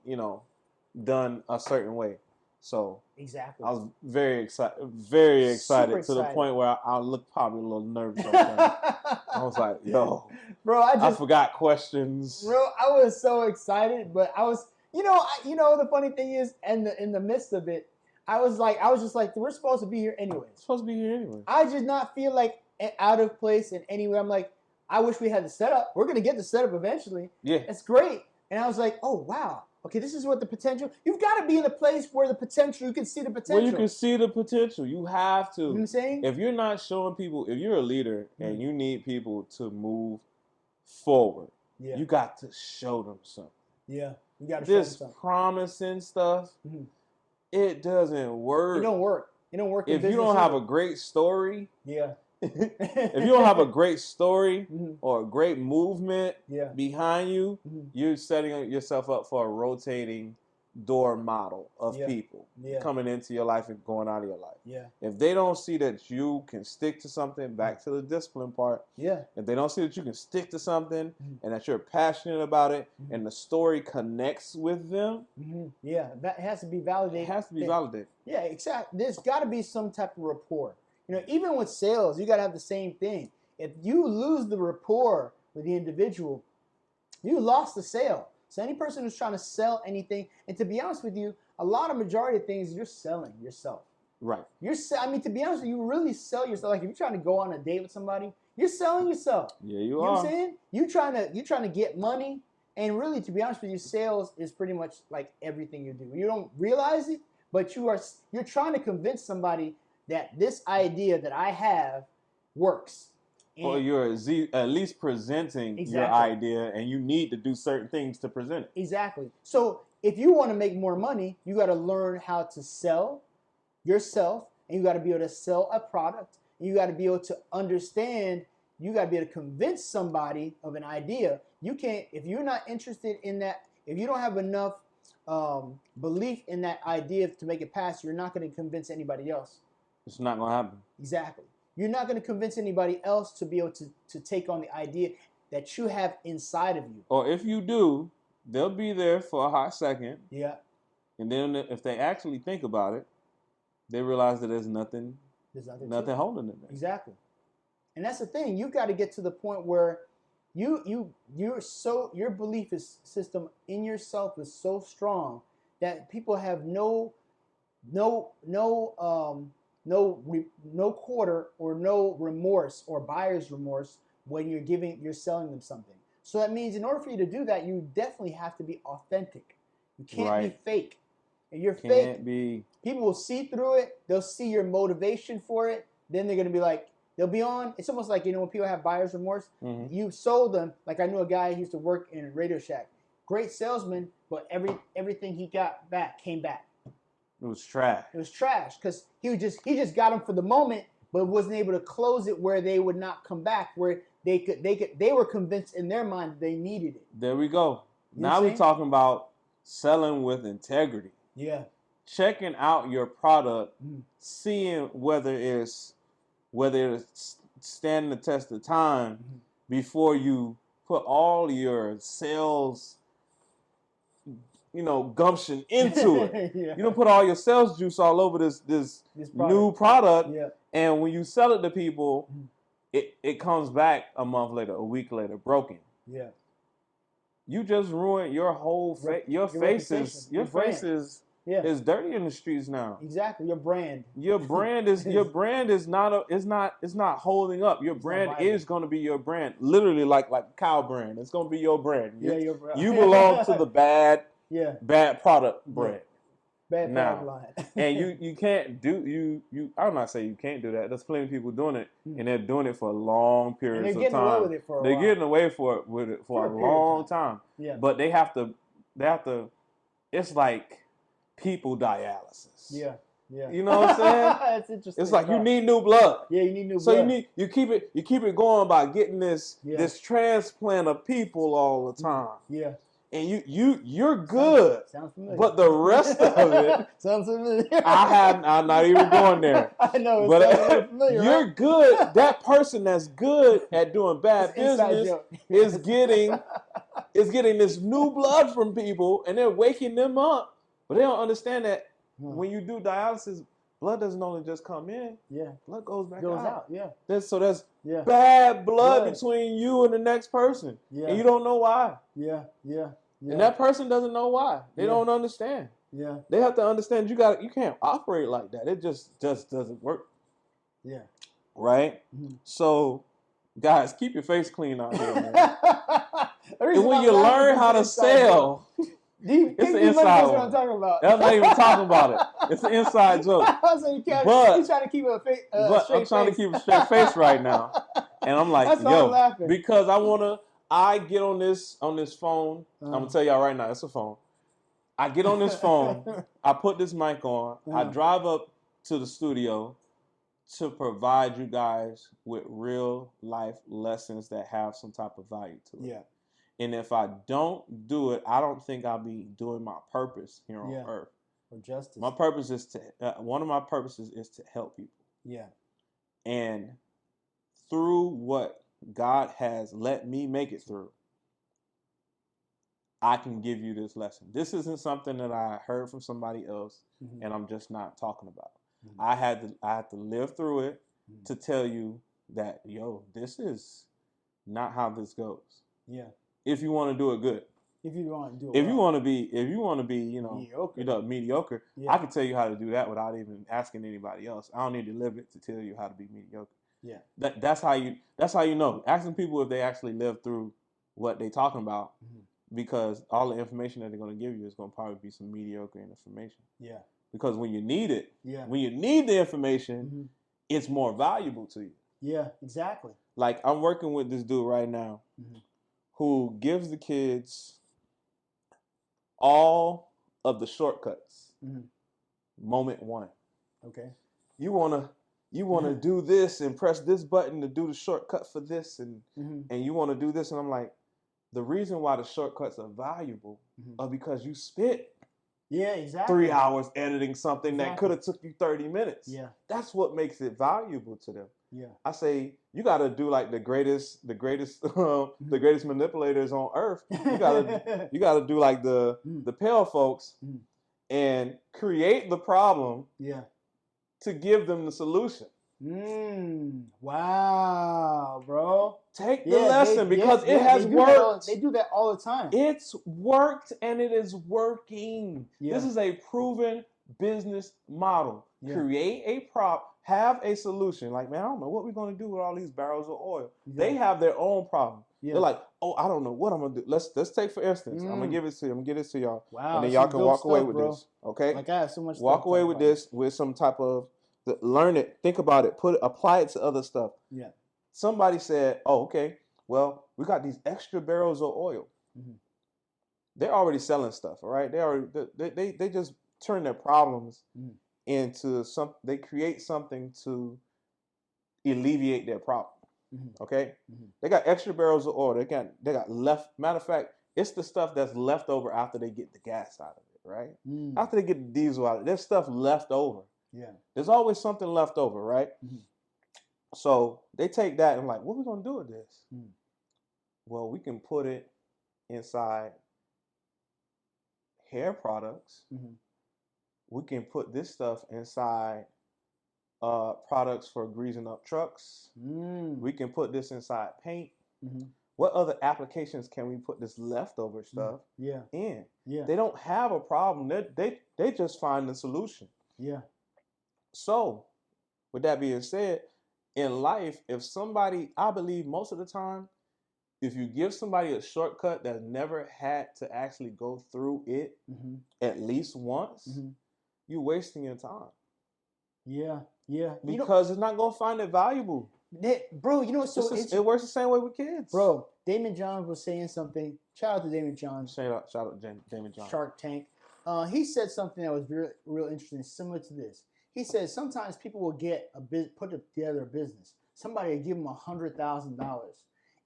Speaker 1: done a certain way. So
Speaker 2: exactly,
Speaker 1: I was very excited to the point where I looked probably a little nervous. I was like, yo,
Speaker 2: bro, I
Speaker 1: forgot questions.
Speaker 2: Bro, I was so excited, but I was, the funny thing is, in the midst of it, I was just like, we're supposed to be here anyway.
Speaker 1: Supposed to be here anyway.
Speaker 2: I did not feel like out of place in anywhere. I'm like, I wish we had the setup. We're gonna get the setup eventually.
Speaker 1: Yeah,
Speaker 2: it's great. And I was like, oh wow, okay, this is what the potential. You've got to be in a place where the potential. You can see the potential.
Speaker 1: Where you can see the potential. You have to.
Speaker 2: You know what I'm saying?
Speaker 1: If you're not showing people, if you're a leader and you need people to move forward, you got to show them something.
Speaker 2: Yeah, you got to show them something.
Speaker 1: This promising stuff, it doesn't work.
Speaker 2: It don't work. It don't work.
Speaker 1: If you don't have a great story,
Speaker 2: if
Speaker 1: you don't have a great story or a great movement behind you, you're setting yourself up for a rotating door model of people coming into your life and going out of your life. If they don't see that you can stick to something, back to the discipline part. If they don't see that you can stick to something and that you're passionate about it and the story connects with them.
Speaker 2: That has to be validated.
Speaker 1: It has to be validated.
Speaker 2: Yeah, exactly. There's got to be some type of rapport. You know, even with sales, you got to have the same thing. If you lose the rapport with the individual, you lost the sale. So any person who's trying to sell anything, and to be honest with you, a lot of majority of things you're selling yourself.
Speaker 1: Right.
Speaker 2: I mean, to be honest with you, you really sell yourself. Like if you're trying to go on a date with somebody, you're selling yourself.
Speaker 1: Yeah,
Speaker 2: you are. You know what I'm saying? You're trying to get money, and really, to be honest with you, sales is pretty much like everything you do. You don't realize it, but you're trying to convince somebody that this idea that I have works.
Speaker 1: Or you're at least presenting your idea, and you need to do certain things to present it.
Speaker 2: Exactly. So if you want to make more money, you got to learn how to sell yourself, and you got to be able to sell a product, and you got to be able to understand, you got to be able to convince somebody of an idea. You can't, if you're not interested in that, if you don't have enough belief in that idea to make it pass, you're not going to convince anybody else.
Speaker 1: It's not going to happen.
Speaker 2: Exactly. You're not going to convince anybody else to be able to take on the idea that you have inside of you.
Speaker 1: Or if you do, they'll be there for a hot second.
Speaker 2: Yeah.
Speaker 1: And then if they actually think about it, they realize that there's nothing holding them there.
Speaker 2: Exactly. And that's the thing. You've got to get to the point where your belief system in yourself is so strong that people have no quarter or no remorse or buyer's remorse when you're selling them something. So that means in order for you to do that, you definitely have to be authentic. You can't be fake. If you're fake, people will see through it. They'll see your motivation for it. Then they're going to be like, they'll be on. It's almost like, when people have buyer's remorse, you sold them. Like I knew a guy who used to work in Radio Shack. Great salesman, but everything he got back came back.
Speaker 1: It was trash.
Speaker 2: It was trash because he just got them for the moment, but wasn't able to close it where they would not come back, where they were convinced in their mind that they needed it.
Speaker 1: There we go. Now we're talking about selling with integrity.
Speaker 2: Yeah.
Speaker 1: Checking out your product, seeing whether it's standing the test of time before you put all your sales gumption into it. You don't put all your sales juice all over this new product. Yeah. And when you sell it to people, it comes back a month later, a week later, broken.
Speaker 2: Yeah.
Speaker 1: You just ruined your whole your face is dirty in the streets now.
Speaker 2: Exactly. Your brand
Speaker 1: is not holding up. Your brand is going to be your brand. Literally like cow brand. It's going to be your brand.
Speaker 2: Your brand.
Speaker 1: You belong to the bad product brand.
Speaker 2: Bad product line.
Speaker 1: And you can't do I'm not saying you can't do that. There's plenty of people doing it, and they're doing it for long periods of time.
Speaker 2: Away with it for a
Speaker 1: they're
Speaker 2: while.
Speaker 1: getting away with it for a long time.
Speaker 2: Yeah.
Speaker 1: But they have to it's like people dialysis.
Speaker 2: Yeah. Yeah.
Speaker 1: You know what I'm saying?
Speaker 2: That's interesting.
Speaker 1: It's like you need new blood.
Speaker 2: Yeah, you need new blood.
Speaker 1: So you keep it going by getting this transplant of people all the time.
Speaker 2: Yeah.
Speaker 1: And you're good.
Speaker 2: Sounds familiar.
Speaker 1: But the rest of it
Speaker 2: sounds familiar.
Speaker 1: I'm not even going there.
Speaker 2: I know,
Speaker 1: but
Speaker 2: familiar,
Speaker 1: you're
Speaker 2: right?
Speaker 1: good. That person that's good at doing bad business is getting this new blood from people, and they're waking them up. But they don't understand that when you do dialysis, blood doesn't only just come in.
Speaker 2: Yeah.
Speaker 1: Blood goes out.
Speaker 2: Yeah.
Speaker 1: That's bad blood between you and the next person. Yeah. And you don't know why.
Speaker 2: Yeah.
Speaker 1: And that person doesn't know why. They don't understand.
Speaker 2: Yeah.
Speaker 1: They have to understand you can't operate like that. It just doesn't work.
Speaker 2: Yeah.
Speaker 1: Right?
Speaker 2: Mm-hmm.
Speaker 1: So, guys, keep your face clean out here, man. And when you learn how to sell,
Speaker 2: it's the inside one. What I'm talking about.
Speaker 1: I'm not even talking about it. It's an inside joke.
Speaker 2: So he's trying to keep a straight
Speaker 1: I'm trying to keep a straight face right now. And I'm like, because I get on this phone. I'm going to tell y'all right now, it's a phone. I get on this phone. I put this mic on. I drive up to the studio to provide you guys with real life lessons that have some type of value to it.
Speaker 2: Yeah.
Speaker 1: And if I don't do it, I don't think I'll be doing my purpose here on earth.
Speaker 2: Or justice.
Speaker 1: My purpose is one of my purposes is to help people.
Speaker 2: Yeah.
Speaker 1: And through what God has let me make it through, I can give you this lesson. This isn't something that I heard from somebody else, and I'm just not talking about. I had to live through it to tell you that, this is not how this goes. Yeah. If you want to do it good.
Speaker 2: If you want to do it.
Speaker 1: If you want to be, mediocre, I can tell you how to do that without even asking anybody else. I don't need to live it to tell you how to be mediocre. Yeah. That's how you know. Asking people if they actually live through what they talking about, because all the information that they're going to give you is going to probably be some mediocre information. Yeah. Because when you need it, when you need the information, it's more valuable to you. Yeah, exactly. Like, I'm working with this dude right now who gives the kids all of the shortcuts. Moment one. Okay. You wanna do this and press this button to do the shortcut for this, and you want to do this, and I'm like, the reason why the shortcuts are valuable are because you spent 3 hours editing something that could have took you 30 minutes. Yeah. That's what makes it valuable to them. Yeah. I say you got to do like the greatest manipulators on earth. You got to do like the pale folks and create the problem to give them the solution. Wow, bro. Take the lesson because it has worked.
Speaker 2: They do that all the time.
Speaker 1: It's worked and it is working. Yeah. This is a proven business model. Yeah. Create a prop, have a solution. Like, man, I don't know what we're going to do with all these barrels of oil. Yeah. They have their own problem. Yeah. They're like, I don't know what I'm going to do. Let's take, for instance, I'm going to give it to you. I'm going to give this to y'all. Wow. And then y'all can walk away with this. Okay?
Speaker 2: Like, I have so much
Speaker 1: walk away with this with some type of, learn it, think about it, apply it to other stuff. Yeah. Somebody said, okay, well, we got these extra barrels of oil. They're already selling stuff, all right? They just turn their problems into they create something to alleviate their problem. Okay? They got extra barrels of oil. They got left. Matter of fact, it's the stuff that's left over after they get the gas out of it, right? After they get the diesel out of it, there's stuff left over. Yeah. There's always something left over, right? So they take that and like, what are we going to do with this? Well, we can put it inside hair products. We can put this stuff inside products for greasing up trucks. We can put this inside paint. What other applications can we put this leftover stuff in? Yeah. They don't have a problem. They just find the solution. Yeah. So, with that being said, in life, I believe most of the time, if you give somebody a shortcut that never had to actually go through it at least once, you're wasting your time. Yeah, yeah. Because it's not going to find it valuable.
Speaker 2: Bro,
Speaker 1: it works the same way with kids.
Speaker 2: Bro, Damon Johns was saying something. Shout out to Damon Johns.
Speaker 1: Shout out Damon Johns.
Speaker 2: Shark Tank. He said something that was real interesting, similar to this. He says sometimes people will put together a business. Somebody will give them $100,000,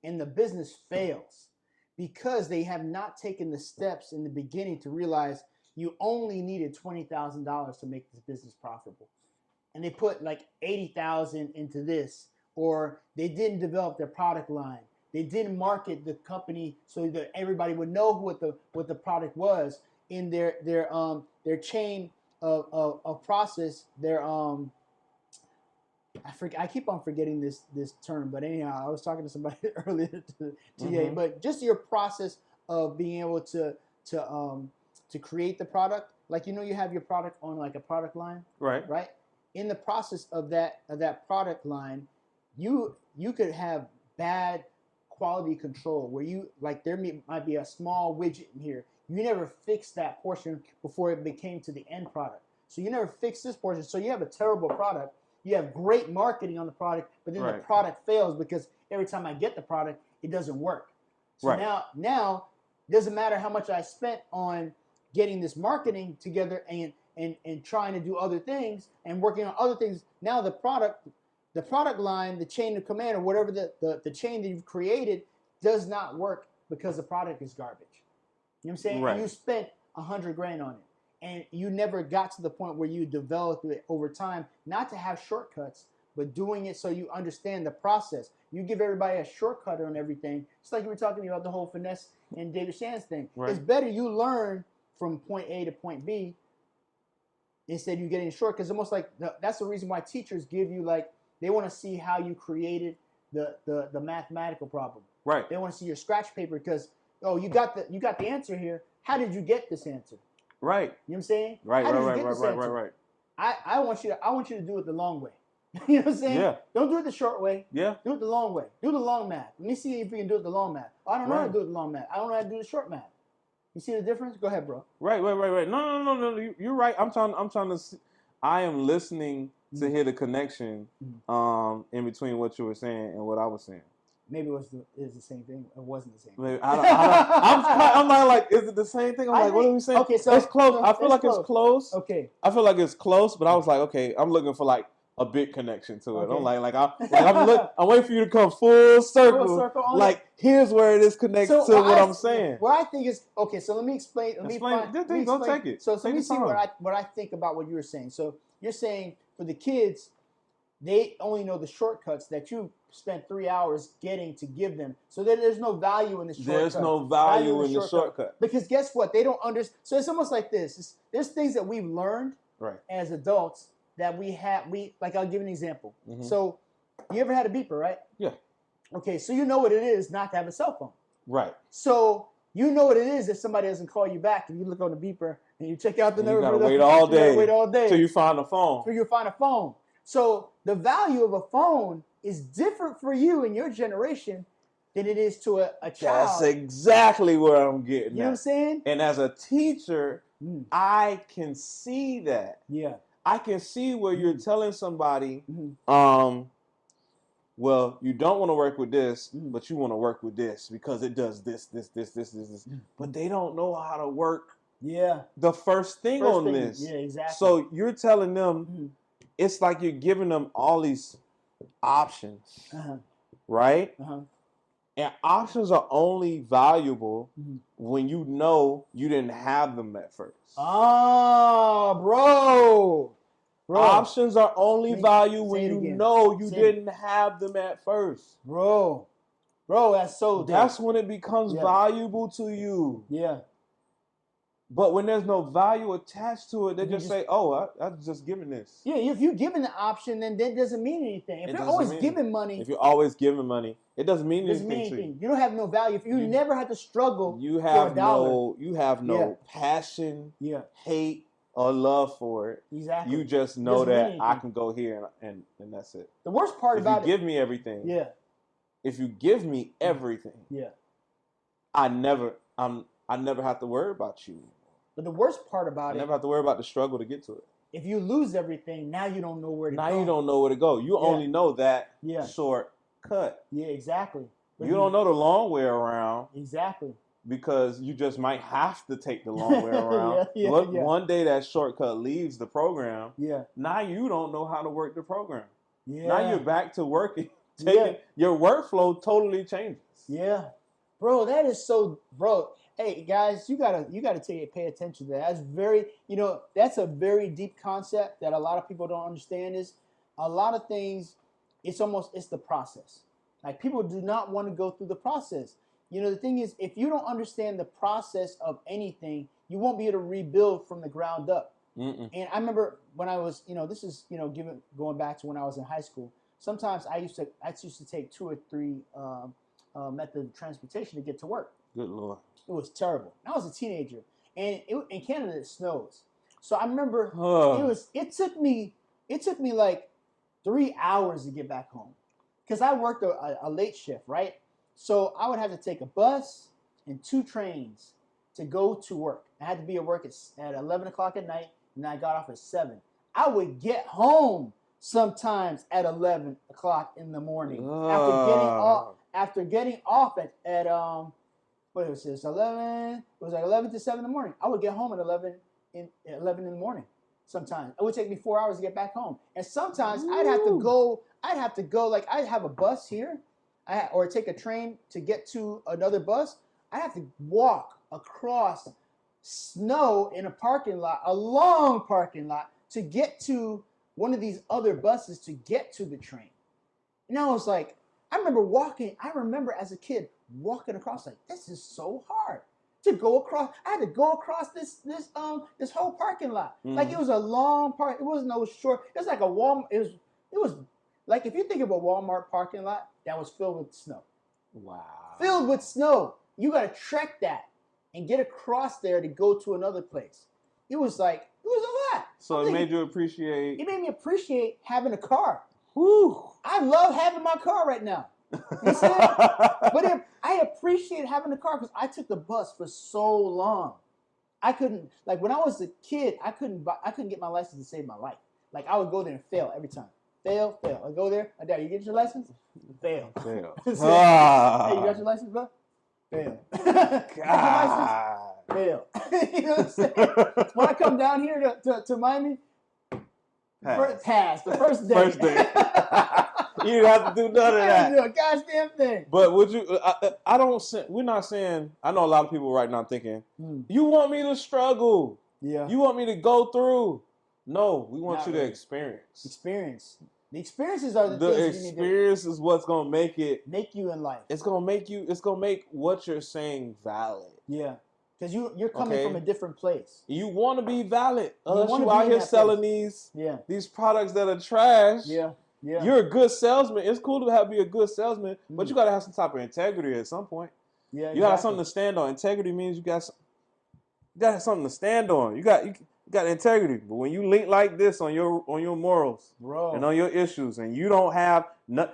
Speaker 2: and the business fails because they have not taken the steps in the beginning to realize you only needed $20,000 to make this business profitable, and they put like $80,000 into this, or they didn't develop their product line. They didn't market the company so that everybody would know what the product was in their chain of process. I keep on forgetting this term, but anyhow, I was talking to somebody earlier today. But just your process of being able to create the product like you have your product on like a product line,
Speaker 1: Right.
Speaker 2: Right. In the process of that product line, you could have bad quality control where there might be a small widget in here. You never fixed that portion before it became to the end product. So you never fixed this portion. So you have a terrible product. You have great marketing on the product, but then the product fails because every time I get the product, it doesn't work. So now it doesn't matter how much I spent on getting this marketing together and trying to do other things and working on other things. Now the product line, the chain of command, or whatever the chain that you've created does not work because the product is garbage. You know what I'm saying?
Speaker 1: Right.
Speaker 2: And you spent $100,000 on it, and you never got to the point where you developed it over time, not to have shortcuts, but doing it so you understand the process. You give everybody a shortcut on everything. It's like you were talking about the whole finesse and David Shands thing.
Speaker 1: Right.
Speaker 2: It's better you learn from point A to point B instead of you getting short, because almost like that's the reason why teachers give you, like, they want to see how you created the mathematical problem.
Speaker 1: Right.
Speaker 2: They want to see your scratch paper because, oh, you got the answer here. How did you get this answer?
Speaker 1: Right.
Speaker 2: You know what I'm saying?
Speaker 1: Right.
Speaker 2: How did
Speaker 1: Right.
Speaker 2: you get
Speaker 1: Right.
Speaker 2: this
Speaker 1: Right.
Speaker 2: answer?
Speaker 1: Right.
Speaker 2: I want you to do it the long way. You know what I'm saying?
Speaker 1: Yeah.
Speaker 2: Don't do it the short way.
Speaker 1: Yeah.
Speaker 2: Do it the long way. Do the long math. Let me see if we can do it the long math. I don't know how to do it the long math. I don't know how to do the short math. You see the difference? Go ahead, bro.
Speaker 1: Right. No. You're right. I'm trying to see, I am listening to hear the connection in between what you were saying and what I was saying.
Speaker 2: Maybe it is the same thing. It wasn't the same thing.
Speaker 1: Maybe, I'm not like, is it the same thing? I'm like, what are we saying?
Speaker 2: Okay, so
Speaker 1: it's close.
Speaker 2: So
Speaker 1: I feel like it's close.
Speaker 2: Okay.
Speaker 1: I feel like it's close, but I was like, okay, I'm looking for like a big connection to it.
Speaker 2: Okay.
Speaker 1: I'm I'm waiting for you to come full circle. Like, here's where it is connected to what I'm saying.
Speaker 2: What I think is, okay, so let me explain. Let me explain.
Speaker 1: Take it.
Speaker 2: So let me see what I think about what you were saying. So you're saying for the kids, they only know the shortcuts that you spent 3 hours getting to give them. So there's no value in the shortcut.
Speaker 1: There's no value in the shortcut.
Speaker 2: Because guess what? They don't understand. So it's almost like this. There's things that we've learned as adults that like, I'll give an example. Mm-hmm. So you ever had a beeper, right?
Speaker 1: Yeah.
Speaker 2: Okay, so you know what it is not to have a cell phone.
Speaker 1: Right.
Speaker 2: So you know what it is if somebody doesn't call you back and you look on the beeper and you check out the number.
Speaker 1: You gotta wait all day. Till you find a phone.
Speaker 2: Till you find a phone. So the value of a phone is different for you in your generation than it is to a child.
Speaker 1: That's exactly where I'm getting at.
Speaker 2: You know what I'm saying?
Speaker 1: And as a teacher, I can see that.
Speaker 2: Yeah.
Speaker 1: I can see where you're telling somebody, well, you don't want to work with this, but you want to work with this because it does this. But they don't know how to work the first thing on this.
Speaker 2: Yeah, exactly.
Speaker 1: So you're telling them, it's like you're giving them all these options, right? And options are only valuable when you know you didn't have them at first.
Speaker 2: Oh, bro.
Speaker 1: Options are only valuable when you know you didn't have them at first.
Speaker 2: Bro, that's so dope.
Speaker 1: That's when it becomes valuable to you.
Speaker 2: Yeah.
Speaker 1: But when there's no value attached to it, they just say, oh, I'm just giving this.
Speaker 2: Yeah, if you're given the option, then that doesn't mean anything. If you're always giving money.
Speaker 1: If you're always giving money, it doesn't mean anything to you.
Speaker 2: You don't have no value. If you never had to struggle
Speaker 1: you have
Speaker 2: for $1.
Speaker 1: You have no passion, hate, or love for it.
Speaker 2: Exactly.
Speaker 1: You just know that I can go here and that's it.
Speaker 2: The worst part about it.
Speaker 1: If you give me everything.
Speaker 2: Yeah.
Speaker 1: If you give me everything.
Speaker 2: Yeah.
Speaker 1: I never have to worry about you.
Speaker 2: But the worst part about
Speaker 1: I never have to worry about the struggle to get to it.
Speaker 2: If you lose everything, now you don't know where to go.
Speaker 1: Now you don't know where to go. You only know that shortcut.
Speaker 2: Yeah, exactly.
Speaker 1: But you don't know the long way around.
Speaker 2: Exactly.
Speaker 1: Because you just might have to take the long way around. One day that shortcut leaves the program. Yeah. Now you don't know how to work the program. Yeah. Now you're back to working. Your workflow totally changes.
Speaker 2: Yeah. Bro, that is so, bro. Hey guys, you gotta pay attention to that. That's very, that's a very deep concept that a lot of people don't understand. Is a lot of things, it's the process. Like, people do not want to go through the process. The thing is, if you don't understand the process of anything, you won't be able to rebuild from the ground up. And I remember when I was, this is, going back to when I was in high school. Sometimes I used to take 2 or 3 methods of transportation to get to work.
Speaker 1: Good Lord.
Speaker 2: It was terrible. I was a teenager, and in Canada it snows. So I remember it took me like 3 hours to get back home because I worked a late shift, right? So I would have to take a bus and 2 trains to go to work. I had to be at work at 11 o'clock at night, and I got off at 7. I would get home sometimes at 11 o'clock in the morning after getting off at what was this, 11? It was like 11 to 7 in the morning. I would get home at 11 in the morning. Sometimes it would take me 4 hours to get back home, and sometimes I'd have to go. Like I'd have a bus here, or take a train to get to another bus. I have to walk across snow in a parking lot, a long parking lot, to get to one of these other buses to get to the train. And I was like, I remember as a kid walking across, like, this is so hard to go across. I had to go across this whole parking lot. Like, it was a long park. It wasn't no short. It was like a Walmart. It was like, if you think of a Walmart parking lot that was filled with snow.
Speaker 1: Wow.
Speaker 2: Filled with snow. You got to trek that and get across there to go to another place. It was a lot.
Speaker 1: So it made you appreciate.
Speaker 2: It made me appreciate having a car.
Speaker 1: Whew.
Speaker 2: I love having my car right now. You see? But I appreciate having a car because I took the bus for so long. I couldn't, like, when I was a kid, I couldn't get my license to save my life. Like, I would go there and fail every time. Fail. I go there. Dad, you get your license? Fail.
Speaker 1: Hey,
Speaker 2: you got your license, bro? Fail.
Speaker 1: God.
Speaker 2: Fail. You know what I'm saying? When I come down here to Miami, pass the first day.
Speaker 1: First day. You didn't have to do none of that.
Speaker 2: I didn't do a goddamn thing.
Speaker 1: But would you? We're not saying. I know a lot of people right now thinking, you want me to struggle.
Speaker 2: Yeah.
Speaker 1: You want me to go through. No, we want
Speaker 2: Not
Speaker 1: you
Speaker 2: really.
Speaker 1: to experience.
Speaker 2: The experiences are the things you need to.
Speaker 1: The experience is what's gonna make
Speaker 2: you in life.
Speaker 1: It's gonna make what you're saying valid.
Speaker 2: Yeah. Because you're coming from a different place.
Speaker 1: You want to be valid. Unless you
Speaker 2: be
Speaker 1: out
Speaker 2: in
Speaker 1: here
Speaker 2: that
Speaker 1: selling
Speaker 2: place.
Speaker 1: these products that are trash.
Speaker 2: Yeah.
Speaker 1: You're a good salesman. It's cool to be a good salesman, but you got to have some type of integrity at some point.
Speaker 2: Yeah,
Speaker 1: you got to have something to stand on. Integrity means you got to have something to stand on. You got integrity. But when you link like this on your morals,
Speaker 2: bro,
Speaker 1: and on your issues, and you don't have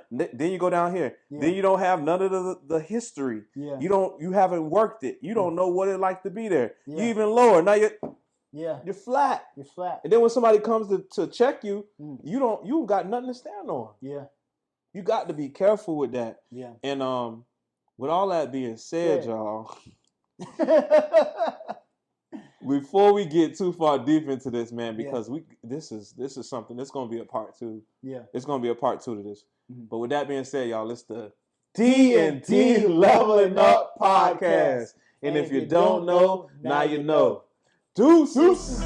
Speaker 1: then you go down here. Yeah. Then you don't have none of the history. Yeah. You haven't worked it. You don't know what it's like to be there. Yeah. You even lower. Now you're flat.
Speaker 2: You're flat.
Speaker 1: And then when somebody comes to check you, you got nothing to stand on.
Speaker 2: Yeah.
Speaker 1: You got to be careful with that. Yeah. And with all that being said, y'all, before we get too far deep into this, man, because this is something that's gonna be a part 2. Yeah. It's gonna be a part 2 to this. Mm-hmm. But with that being said, y'all, it's the D&T Leveling Up Podcast. And if you don't know, now you know. Deuces.